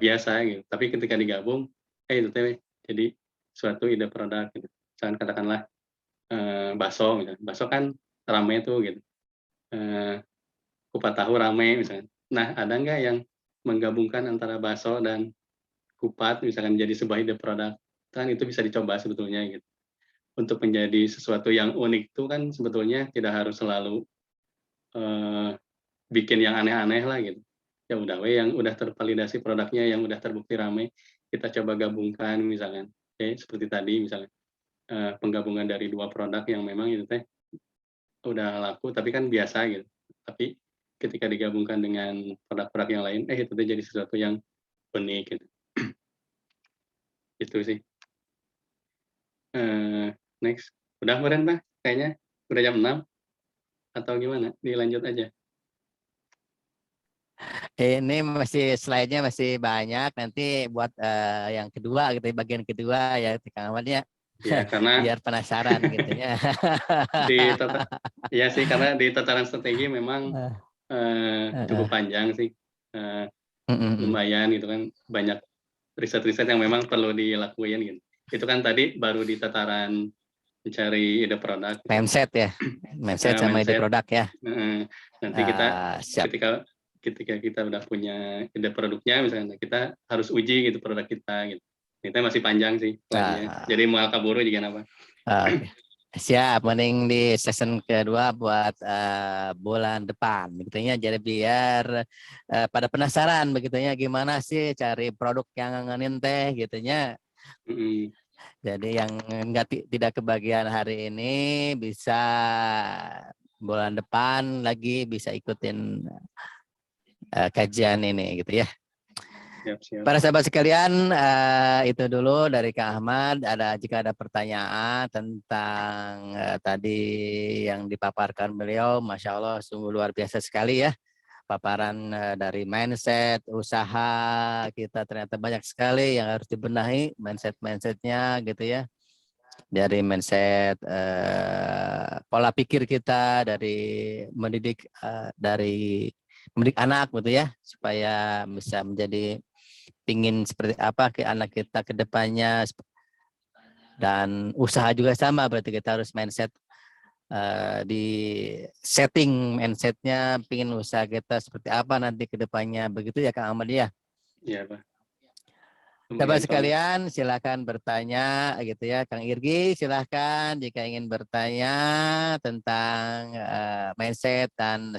biasa gitu, tapi ketika digabung, itu teh jadi suatu ide produk gitu. Misalkan katakanlah bakso misalnya, bakso kan rame tuh gitu, kupat tahu rame misalnya. Nah ada nggak yang menggabungkan antara bakso dan kupat misalkan jadi sebuah ide produk, kan itu bisa dicoba sebetulnya gitu. Untuk menjadi sesuatu yang unik itu kan sebetulnya tidak harus selalu bikin yang aneh-aneh lah gitu. Ya udah yang udah tervalidasi produknya, yang udah terbukti rame, kita coba gabungkan misalkan. Seperti tadi misalnya, penggabungan dari 2 produk yang memang itu teh udah laku tapi kan biasa gitu. Tapi ketika digabungkan dengan produk-produk yang lain, itu tuh jadi sesuatu yang unik gitu. Itu sih. Next. Udah meren Pak kayaknya? Udah jam 6 atau gimana? Dilanjut aja? Ini masih slide-nya masih banyak, nanti buat yang kedua gitu, bagian kedua ya Kang Ahmad ya. Ya karena Biar penasaran gitu ya. Iya sih karena di tataran strategi memang cukup panjang sih. Lumayan gitu kan, banyak riset-riset yang memang perlu dilakuin gitu. Itu kan tadi baru di tataran mencari ide produk. Mindset ya, mindset sama ide produk ya. Nanti kita siap. ketika kita udah punya ide produknya misalnya, kita harus uji gitu produk kita gitu. Itu masih panjang sih. Jadi mau kaburu juga apa. Oke. Siap, mending di season kedua buat bulan depan begitunya, jadi biar pada penasaran begitunya gimana sih cari produk yang ngangenin teh gitunya. Jadi yang tidak kebagian hari ini bisa bulan depan lagi bisa ikutin kajian ini gitu ya. Siap. Para sahabat sekalian, itu dulu dari Kak Ahmad. Jika ada pertanyaan tentang tadi yang dipaparkan beliau, Masya Allah sungguh luar biasa sekali ya. Paparan dari mindset, usaha kita ternyata banyak sekali yang harus dibenahi mindsetnya gitu ya. Dari mindset, pola pikir kita, dari mendidik anak gitu ya, supaya bisa menjadi pingin seperti apa ke anak kita ke depannya, dan usaha juga sama, berarti kita harus mindset, di setting mindsetnya pingin usaha kita seperti apa nanti ke depannya, begitu ya Kang Ahmad ya. Iya, Pak. Sahabat sekalian silakan bertanya gitu ya. Kang Irgi silakan jika ingin bertanya tentang mindset dan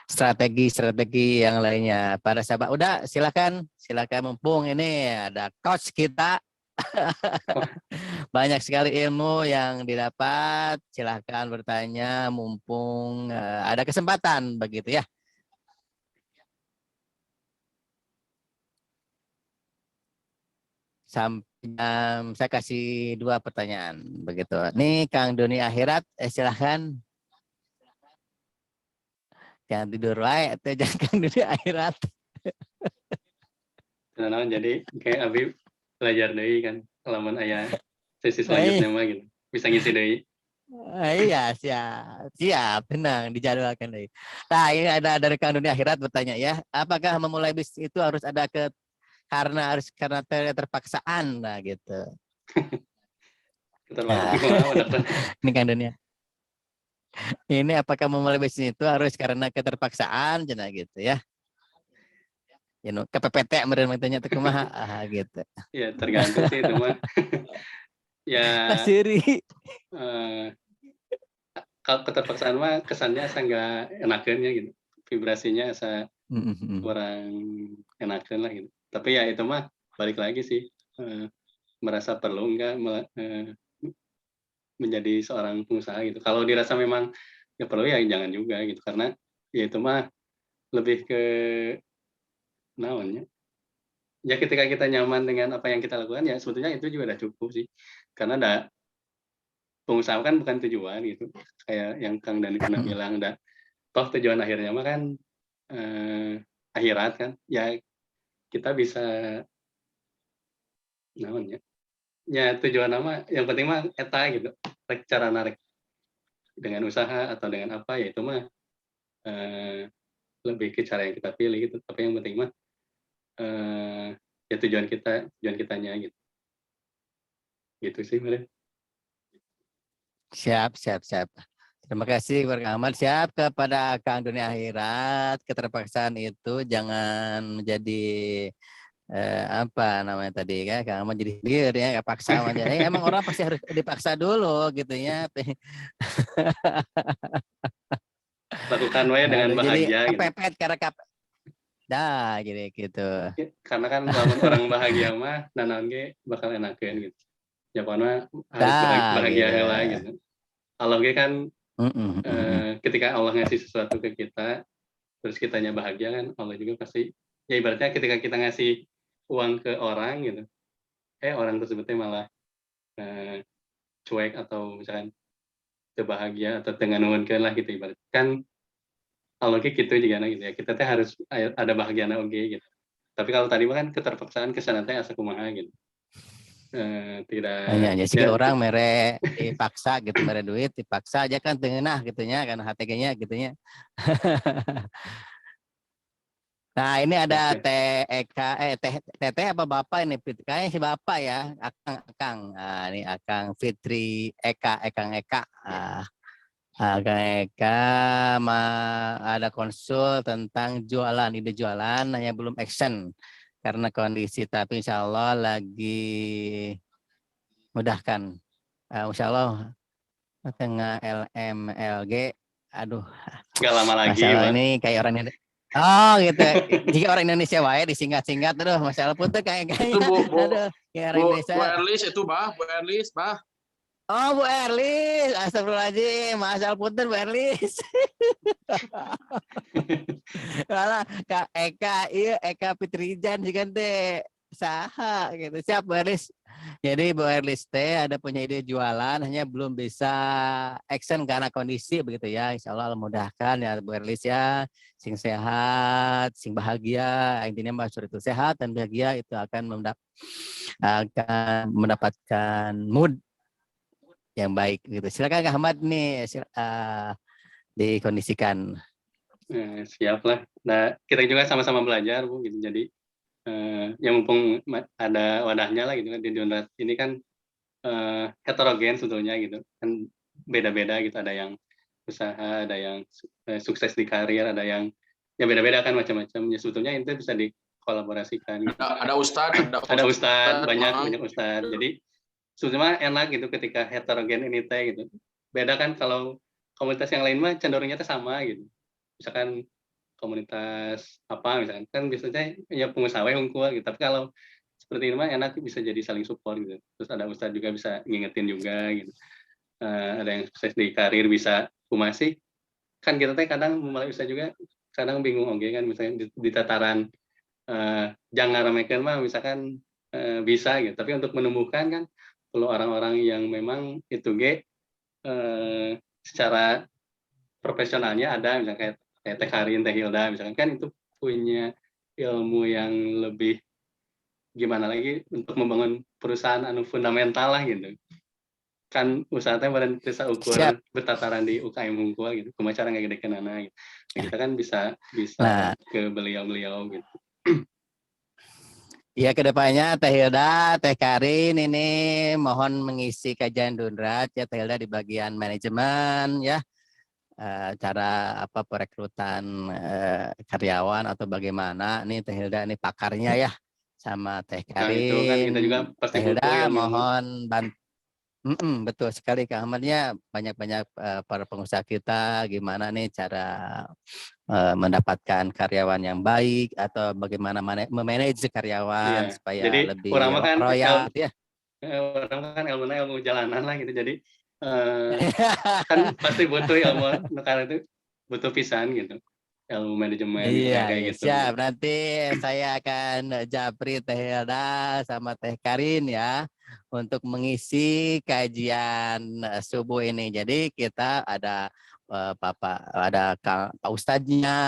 strategi yang lainnya. Para sahabat, udah silakan mumpung ini ada coach kita. Banyak sekali ilmu yang didapat. Silakan bertanya mumpung ada kesempatan begitu ya. Saya kasih 2 pertanyaan begitu. Nih Kang Doni Akhirat, silahkan. Jangan tidur wae atau jangan Kang Doni Akhirat. Nah, jadi kayak Abi belajar deui kan, lamun aya sesi selanjutnya mah gitu. Bisa ngisi deui. Iya, siap, tenang, dijadwalkan deh. Nah, ini ada dari Kang Doni Akhirat bertanya ya, apakah memulai bisnis itu harus ada karena terpaksaan, nah gitu. Nah, ini Kang Doni. Ini apakah memulai bisnis itu harus karena keterpaksaan, cina gitu ya? Ya, KPPT meureun tanya teh kumaha gitu. Ya tergantung sih itu mah. Ya. Siri. Kalau keterpaksaan mah kesannya asa nggak enakeun ya gitu. Vibrasinya asa kurang enakeun lah gitu. Tapi ya itu mah balik lagi sih, merasa perlu nggak menjadi seorang pengusaha gitu. Kalau dirasa memang nggak perlu ya jangan juga gitu, karena ya itu mah lebih ke naonnya. Ya ketika kita nyaman dengan apa yang kita lakukan ya sebetulnya itu juga udah cukup sih. Karena pengusaha kan bukan tujuan gitu. Kayak yang Kang Dani pernah bilang, toh tujuan akhirnya mah kan akhirat kan. Ya kita bisa naonnya. Ya tujuan nama yang penting mah eta gitu. Cara narik dengan usaha atau dengan apa ya itu mah lebih ke cara yang kita pilih gitu. Tapi yang penting mah ya tujuan kitanya gitu. Gitu sih, Maren. Siap. Terima kasih Kang Ahmad. Siap kepada Kang Dunia Akhirat. Keterpaksaan itu jangan menjadi apa namanya tadi kan Kang Ahmad jadi liar ya, paksa aja. Emang orang pasti harus dipaksa dulu gitu ya. Lakukan wae dengan bahagia. Jadi kepepet karena dah jadi gitu. Karena kan lamun orang bahagia mah nanan ge bakal enakeun gitu. Ya pokoknya harus bahagia heula gitu. Allah ge kan ketika Allah ngasih sesuatu ke kita terus kitanya bahagia kan, Allah juga pasti ya ibaratnya ketika kita ngasih uang ke orang gitu. Orang tersebutnya malah cuek atau misalkan teu bahagia atau teu nganuhunkeun lah gitu ibarat. Kan Allah ge kitu juga gitu ya. Kita teh harus ada bahagiana oge gitu. Tapi kalau tadi mah kan keterpaksaan kesana teh asa kumaha gitu. Tidak hanya sih orang mere dipaksa gitu, mere duit dipaksa aja kan tengenah gitunya karena HTG-nya gitunya. Nah ini ada Teh apa Bapak ini? Kayaknya si Bapak ya, Akang. Nah, ini Akang Fitri Ekang Eka. Akang Eka ada konsul tentang ide jualan, hanya belum action karena kondisi, tapi insya Allah lagi mudahkan. Insya Allah tengah LMLG. Aduh, nggak lama lagi. Ini kayak orang ini. Oh gitu. Jika orang Indonesia wae disingkat-singkat, aduh masalah pun tuh kayak itu Bu aduh, kayak orang Indonesia. Bu Erlis itu Bu Erlis. Oh, Bu Erlis, astagfirullahaladzim, maaf punten Bu Erlis. Malah Kak Eka, iya Eka Fitrijan juga teh saha gitu. Siap Bu Erlis. Jadi Bu Erlis teh ada punya ide jualan, hanya belum bisa action karena kondisi begitu ya. Insya Allah mudahkan ya Bu Erlis ya. Sing sehat, sing bahagia. Intinya Mas itu sehat dan bahagia itu akan mendapatkan mood yang baik gitu. Silakan Kak Ahmad nih dikondisikan. Siap lah. Nah, kita juga sama-sama belajar, Bu. Gitu. Jadi, ya mumpung ada wadahnya lah gitu kan di Donat ini kan heterogen sebetulnya gitu kan beda-beda gitu, ada yang usaha, ada yang sukses di karir, ada yang ya beda-beda kan macam-macam ya, sebetulnya itu bisa dikolaborasikan gitu. Ada ustadz, ada ustadz banyak ustadz, jadi sebetulnya enak gitu ketika heterogen ini teh gitu. Beda kan kalau komunitas yang lain mah cenderungnya teh sama gitu, misalkan komunitas apa misalkan kan biasanya ya pengusaha yang unggul gitu, tapi kalau seperti ini mah enak bisa jadi saling support gitu. Terus ada ustadz juga bisa ngingetin juga gitu. Ada yang sukses di karir bisa masih kan kita teh kadang mulai usaha juga kadang bingung oke kan, misalnya di tataran jangan ramekan mah misalkan bisa gitu, tapi untuk menumbuhkan kan perlu orang-orang yang memang itu secara profesionalnya ada, misalnya kayak Teh Karin, Teh Hilda misalkan kan itu punya ilmu yang lebih gimana lagi untuk membangun perusahaan anu fundamental lah gitu. Kan usahanya badan bisa ukur bertataran di UKM unggul gitu. Kumaha cara ngagedekeun anak gitu. Nah, kita kan bisa ke beliau-beliau gitu. Ya, kedepannya Teh Hilda, Teh Karin ini mohon mengisi kajian Dunrat ya Teh Hilda di bagian manajemen ya. Cara apa perekrutan karyawan atau bagaimana nih Teh Hilda ini pakarnya ya, sama Teh Karin. Nah, itu kan kita juga pasti Teh Hilda mohon bantu. Betul sekali Kak Ahmadnya, banyak-banyak para pengusaha kita gimana nih cara mendapatkan karyawan yang baik atau bagaimana memanage karyawan supaya jadi, lebih kan royal ya. Orang kan ilmu jalanan lah gitu, jadi kan pasti butuh ilmu karena itu butuh pisan gitu, ilmu manajemen Iya, kayak gitu. siap. Nanti saya akan japri Teh Hilda sama Teh Karin ya untuk mengisi kajian subuh ini. Jadi kita ada ada Pak Ustadznya,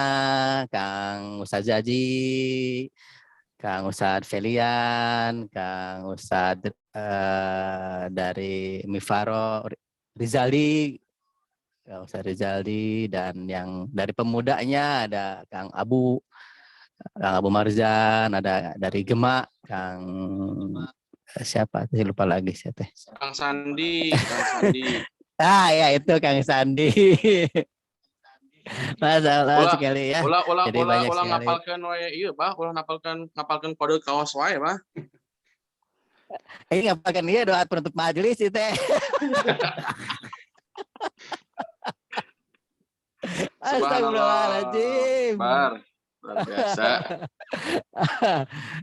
Kang Ustadz Zaji, Kang Ustadz Felian, Kang Ustadz dari Mifaro Rizali, Kang Ustadz Rizaldi, dan yang dari pemudanya ada Kang Abu Marzan, ada dari Gema, Kang siapa? Saya lupa lagi siapa. Kang Sandi. Ya itu Kang Sandi. Masalah sekali ya. Jadi banyak sekali. Ngapalkan iya, Pak. Ngapalkan kode kaos wae, Pak. Ini ngapalkan dia doa penutup majelis itu. Astagfirullahaladzim. Luar biasa.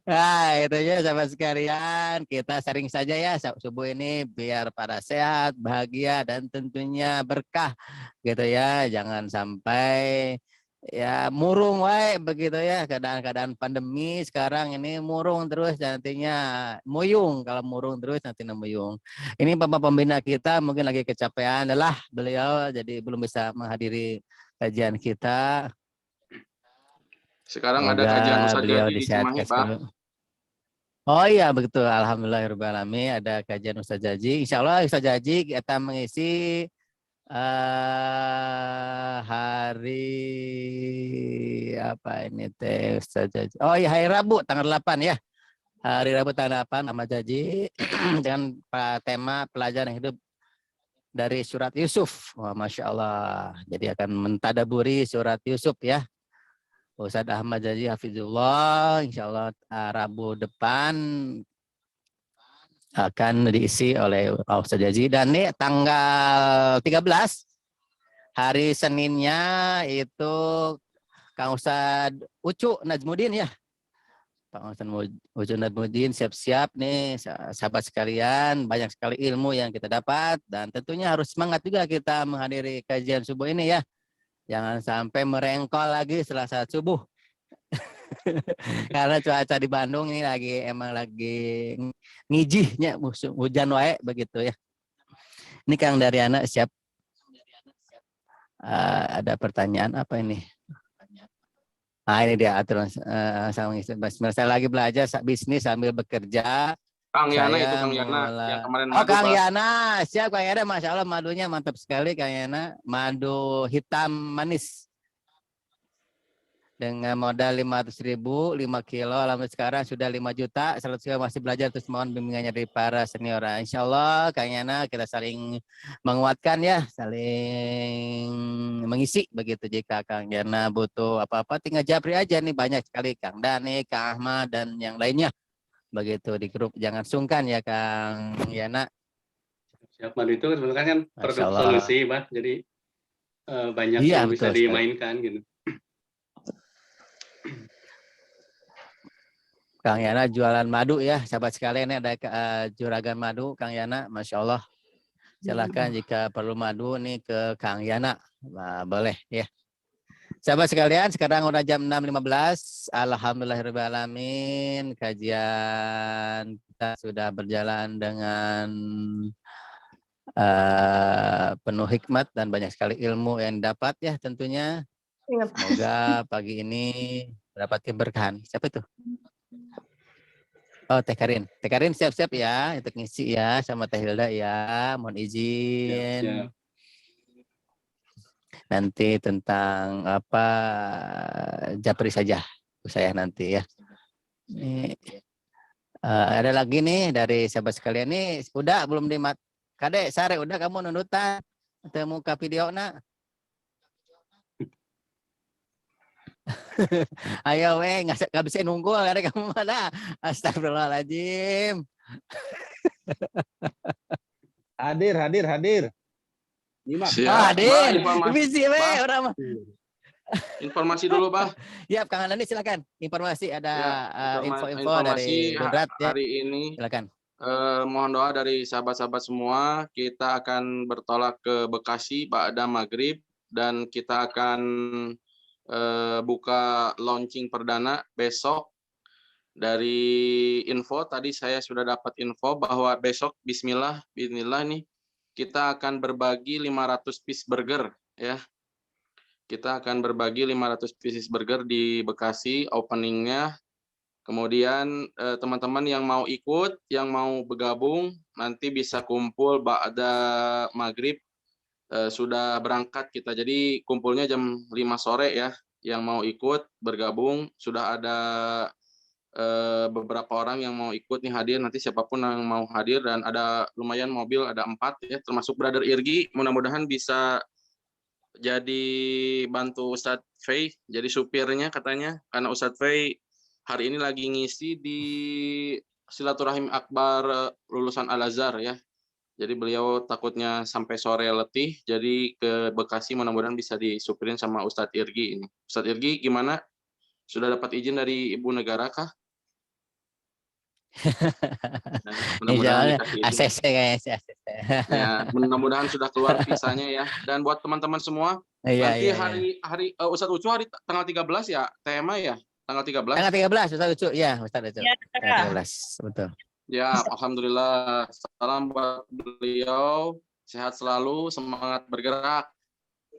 Nah, itu ya sahabat sekalian, kita sharing saja ya subuh ini biar pada sehat, bahagia, dan tentunya berkah gitu ya. Jangan sampai ya murung wae begitu ya, keadaan pandemi sekarang ini murung terus, nantinya muyung. Kalau murung terus nantinya muyung. Ini Bapak Pembina kita mungkin lagi kecapean adalah beliau, jadi belum bisa menghadiri kajian kita. Sekarang ada kajian Ustadz Jadi di Cimahi, Pak. Oh iya betul, alhamdulillahirobbilalamin ada kajian Ustadz Jaji. Insya Allah Ustadz Jaji kita mengisi hari apa ini teh Ustadz Jaji. Oh iya hari Rabu tanggal 8 ya. Hari Rabu tanggal 8 sama Jaji dengan tema pelajaran hidup dari surat Yusuf. Wah, Masya Allah. Jadi akan mentadaburi surat Yusuf ya. Ustadz Ahmad Jaji Hafizullah, insya Allah Rabu depan akan diisi oleh Ustadz Jaji. Dan ini tanggal 13, hari Seninnya itu Kang Ustadz Ucu Najmudin ya. Pak Ujun dan Mujin siap-siap nih sahabat sekalian, banyak sekali ilmu yang kita dapat dan tentunya harus semangat juga kita menghadiri kajian subuh ini ya. Jangan sampai merengkol lagi setelah saat subuh. Karena cuaca di Bandung ini emang lagi ngijihnya hujan wae begitu ya. Ini Kang Daryana siap. Ada pertanyaan apa ini? Nah ini dia aturan saya lagi belajar bisnis sambil bekerja. Kang Yana itu Saya Kang Yana yang kemarin Oh madu, Kang Pak. Yana, siap Kang Yana, Masya Allah madunya mantap sekali Kang Yana. Madu hitam manis. Dengan modal 500.000, 5 kilo, alhamdulillah sekarang sudah 5 juta, 100 kilo masih belajar, terus mohon bimbingannya dari para senior. Insya Allah Kang Yana kita saling menguatkan ya, saling mengisi begitu. Jika Kang Yana butuh apa-apa tinggal japri aja nih, banyak sekali Kang Dani, Kang Ahmad dan yang lainnya. Begitu di grup, jangan sungkan ya Kang Yana. Siap, madu itu sebenarnya kan produk solusi, Pak. Jadi banyak iya, yang bisa sekali dimainkan gitu. Kang Yana jualan madu ya, sahabat sekalian ini ada juragan madu Kang Yana, Masya Allah. Silakan jika perlu madu nih ke Kang Yana, nah, boleh ya. Sahabat sekalian, sekarang udah jam 6.15. Alhamdulillahirrahmanirrahim. Kajian kita sudah berjalan dengan penuh hikmat dan banyak sekali ilmu yang dapat ya tentunya. Semoga pagi ini dapat keberkahan. Siapa itu? Oh, Teh Karin. Teh Karin siap-siap ya untuk ngisi ya sama Teh Hilda ya. Mohon izin. Siap. Nanti tentang apa japri saja saya nanti ya. Ini ada lagi nih dari sahabat sekalian nih. Udah belum dimat? Kadek sare udah kamu nunutan temu ke video nak. Ayo nggak bisa nunggu ada kamu mana. Astagfirullahaladzim. Hadir. Siap, hadir. Bah, Bisi orang. Informasi dulu, Bah. Ya, Kang Anandi silakan. Informasi ada info-info dari Dodrat ya. Hari ini silakan. Mohon doa dari sahabat-sahabat semua. Kita akan bertolak ke Bekasi ba'da maghrib dan kita akan buka launching perdana besok. Dari info tadi saya sudah dapat info bahwa besok bismillah nih kita akan berbagi 500 piece burger ya. Kita akan berbagi 500 pieces burger di Bekasi openingnya. Kemudian teman-teman yang mau ikut, yang mau bergabung nanti bisa kumpul ba'da maghrib. Sudah berangkat kita, jadi kumpulnya jam 5 sore ya. Yang mau ikut bergabung, sudah ada beberapa orang yang mau ikut nih hadir, nanti siapapun yang mau hadir, dan ada lumayan mobil, ada 4 ya, termasuk Brother Irgi, mudah-mudahan bisa jadi bantu Ustadz Fei, jadi supirnya katanya, karena Ustadz Fei hari ini lagi ngisi di silaturahim akbar lulusan Al-Azhar ya. Jadi beliau takutnya sampai sore letih, jadi ke Bekasi mudah-mudahan bisa disupirin sama Ustadz Irgi ini. Ustadz Irgi gimana? Sudah dapat izin dari Ibu Negara kah? Mudah-mudahan ACC kayaknya. Ya, mudah-mudahan sudah keluar visanya ya. Dan buat teman-teman semua, nanti hari Ustadz Ucu hari tanggal 13 ya, tema ya, tanggal 13. Tanggal 13 Ustadz Ucu, ya Ustadz Ucu. Ya, tanggal 13, betul. Ya, alhamdulillah. Salam buat beliau, sehat selalu, semangat bergerak.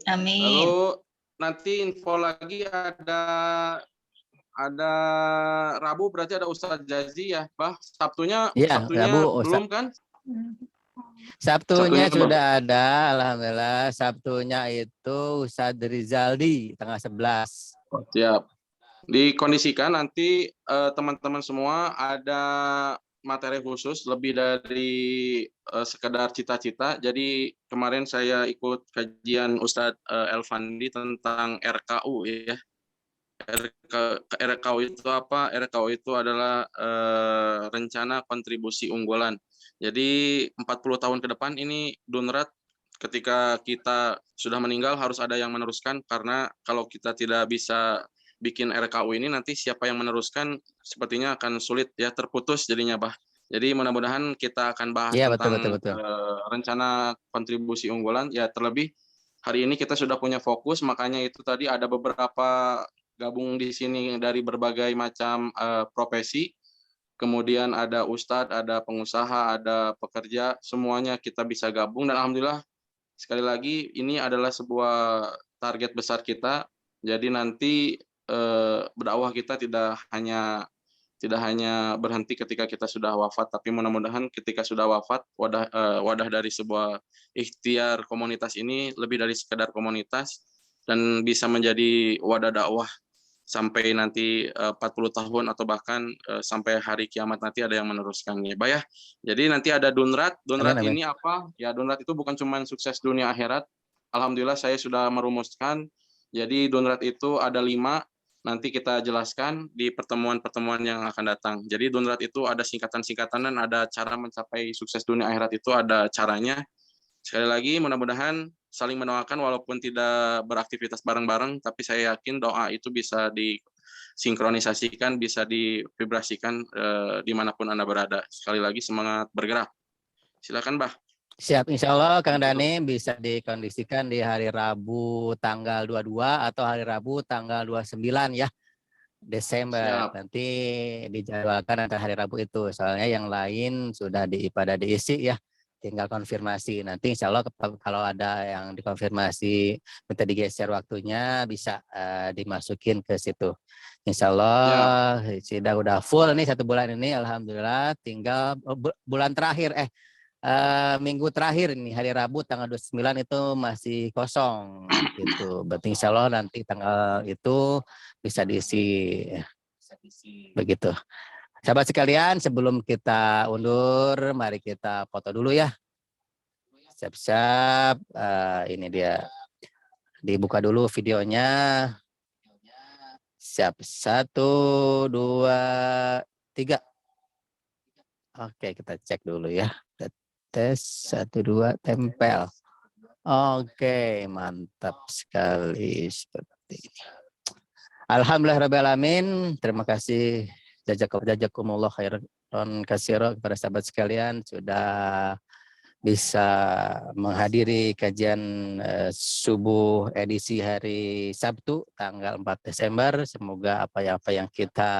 Amin. Lalu nanti info lagi ada Rabu berarti ada Ustadz Jazi ya, Bah. Sabtunya Rabu, belum kan? Sabtunya sudah ada, alhamdulillah. Sabtunya itu Ustadz Rizaldi tanggal 11. Siap. Dikondisikan nanti teman-teman semua ada materi khusus lebih dari sekedar cita-cita. Jadi kemarin saya ikut kajian Ustadz Elfandi tentang RKU ya. RKU itu apa? RKU itu adalah rencana kontribusi unggulan. Jadi 40 tahun ke depan ini Dunrat ketika kita sudah meninggal harus ada yang meneruskan, karena kalau kita tidak bisa bikin RKU ini nanti siapa yang meneruskan sepertinya akan sulit ya, terputus jadinya, Bah. Jadi mudah-mudahan kita akan bahas Iya, betul, tentang betul. rencana kontribusi unggulan. Ya terlebih hari ini kita sudah punya fokus, makanya itu tadi ada beberapa gabung di sini dari berbagai macam profesi. Kemudian ada ustadz, ada pengusaha, ada pekerja, semuanya kita bisa gabung dan alhamdulillah sekali lagi ini adalah sebuah target besar kita. Jadi nanti berdakwah kita tidak hanya berhenti ketika kita sudah wafat, tapi mudah-mudahan ketika sudah wafat wadah dari sebuah ikhtiar komunitas ini lebih dari sekedar komunitas dan bisa menjadi wadah dakwah sampai nanti 40 tahun atau bahkan sampai hari kiamat nanti ada yang meneruskannya. Bah ya. Jadi nanti ada Dunrat. Dunrat Amin. ini apa? Ya Dunrat itu bukan cuma sukses dunia akhirat. Alhamdulillah saya sudah merumuskan. Jadi Dunrat itu ada 5. Nanti kita jelaskan di pertemuan-pertemuan yang akan datang. Jadi Dunrat itu ada singkatan-singkatan dan ada cara mencapai sukses dunia akhirat itu ada caranya. Sekali lagi mudah-mudahan saling mendoakan walaupun tidak beraktivitas bareng-bareng, tapi saya yakin doa itu bisa disinkronisasikan, bisa divibrasikan dimanapun Anda berada. Sekali lagi semangat bergerak. Silakan, Bah. Siap, insya Allah Kang Dani bisa dikondisikan di hari Rabu tanggal 22 atau hari Rabu tanggal 29 ya Desember. Siap. Nanti dijadwalkan antara hari Rabu itu. Soalnya yang lain sudah pada diisi ya. Tinggal konfirmasi. Nanti insya Allah kalau ada yang dikonfirmasi minta digeser waktunya bisa dimasukin ke situ. Insya Allah sudah full nih 1 bulan ini. Alhamdulillah tinggal bulan terakhir minggu terakhir ini hari Rabu tanggal 29 itu masih kosong gitu. Berarti insya Allah nanti tanggal itu bisa diisi begitu. Sahabat sekalian, sebelum kita undur, mari kita foto dulu ya. Siap-siap, ini dia. Dibuka dulu videonya. Siap, 1, 2, 3. Oke, kita cek dulu ya. Tes 1, 2, tempel. Oke, mantap sekali seperti ini. Alhamdulillahirrahmanirrahim. Terima kasih jazakumullah khairan katsira kepada sahabat sekalian sudah bisa menghadiri kajian subuh edisi hari Sabtu tanggal 4 Desember. Semoga apa yang kita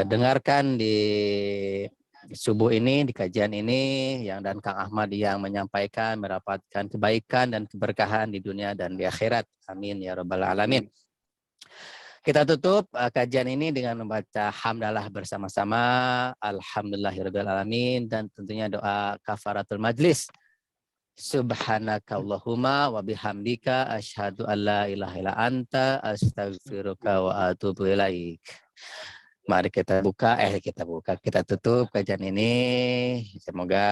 dengarkan di subuh ini, di kajian ini, dan Kang Ahmad yang menyampaikan mendapatkan kebaikan dan keberkahan di dunia dan di akhirat. Amin ya rabbal alamin. Kita tutup kajian ini dengan membaca hamdalah bersama-sama. Alhamdulillahirabbil alamin, dan tentunya doa kafaratul majlis. Subhanakallahumma wa bihamdika asyhadu an la ilaha illa anta astaghfiruka wa atubu ilaik. Mari kita tutup kajian ini. Semoga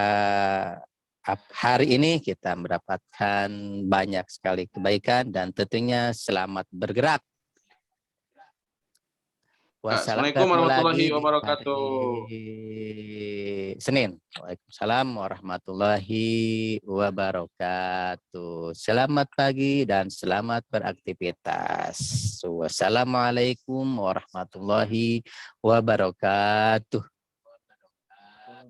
hari ini kita mendapatkan banyak sekali kebaikan dan tentunya selamat bergerak. Assalamualaikum warahmatullahi wabarakatuh. Senin. Waalaikumsalam warahmatullahi wabarakatuh. Selamat pagi dan selamat beraktivitas. Wassalamualaikum warahmatullahi wabarakatuh.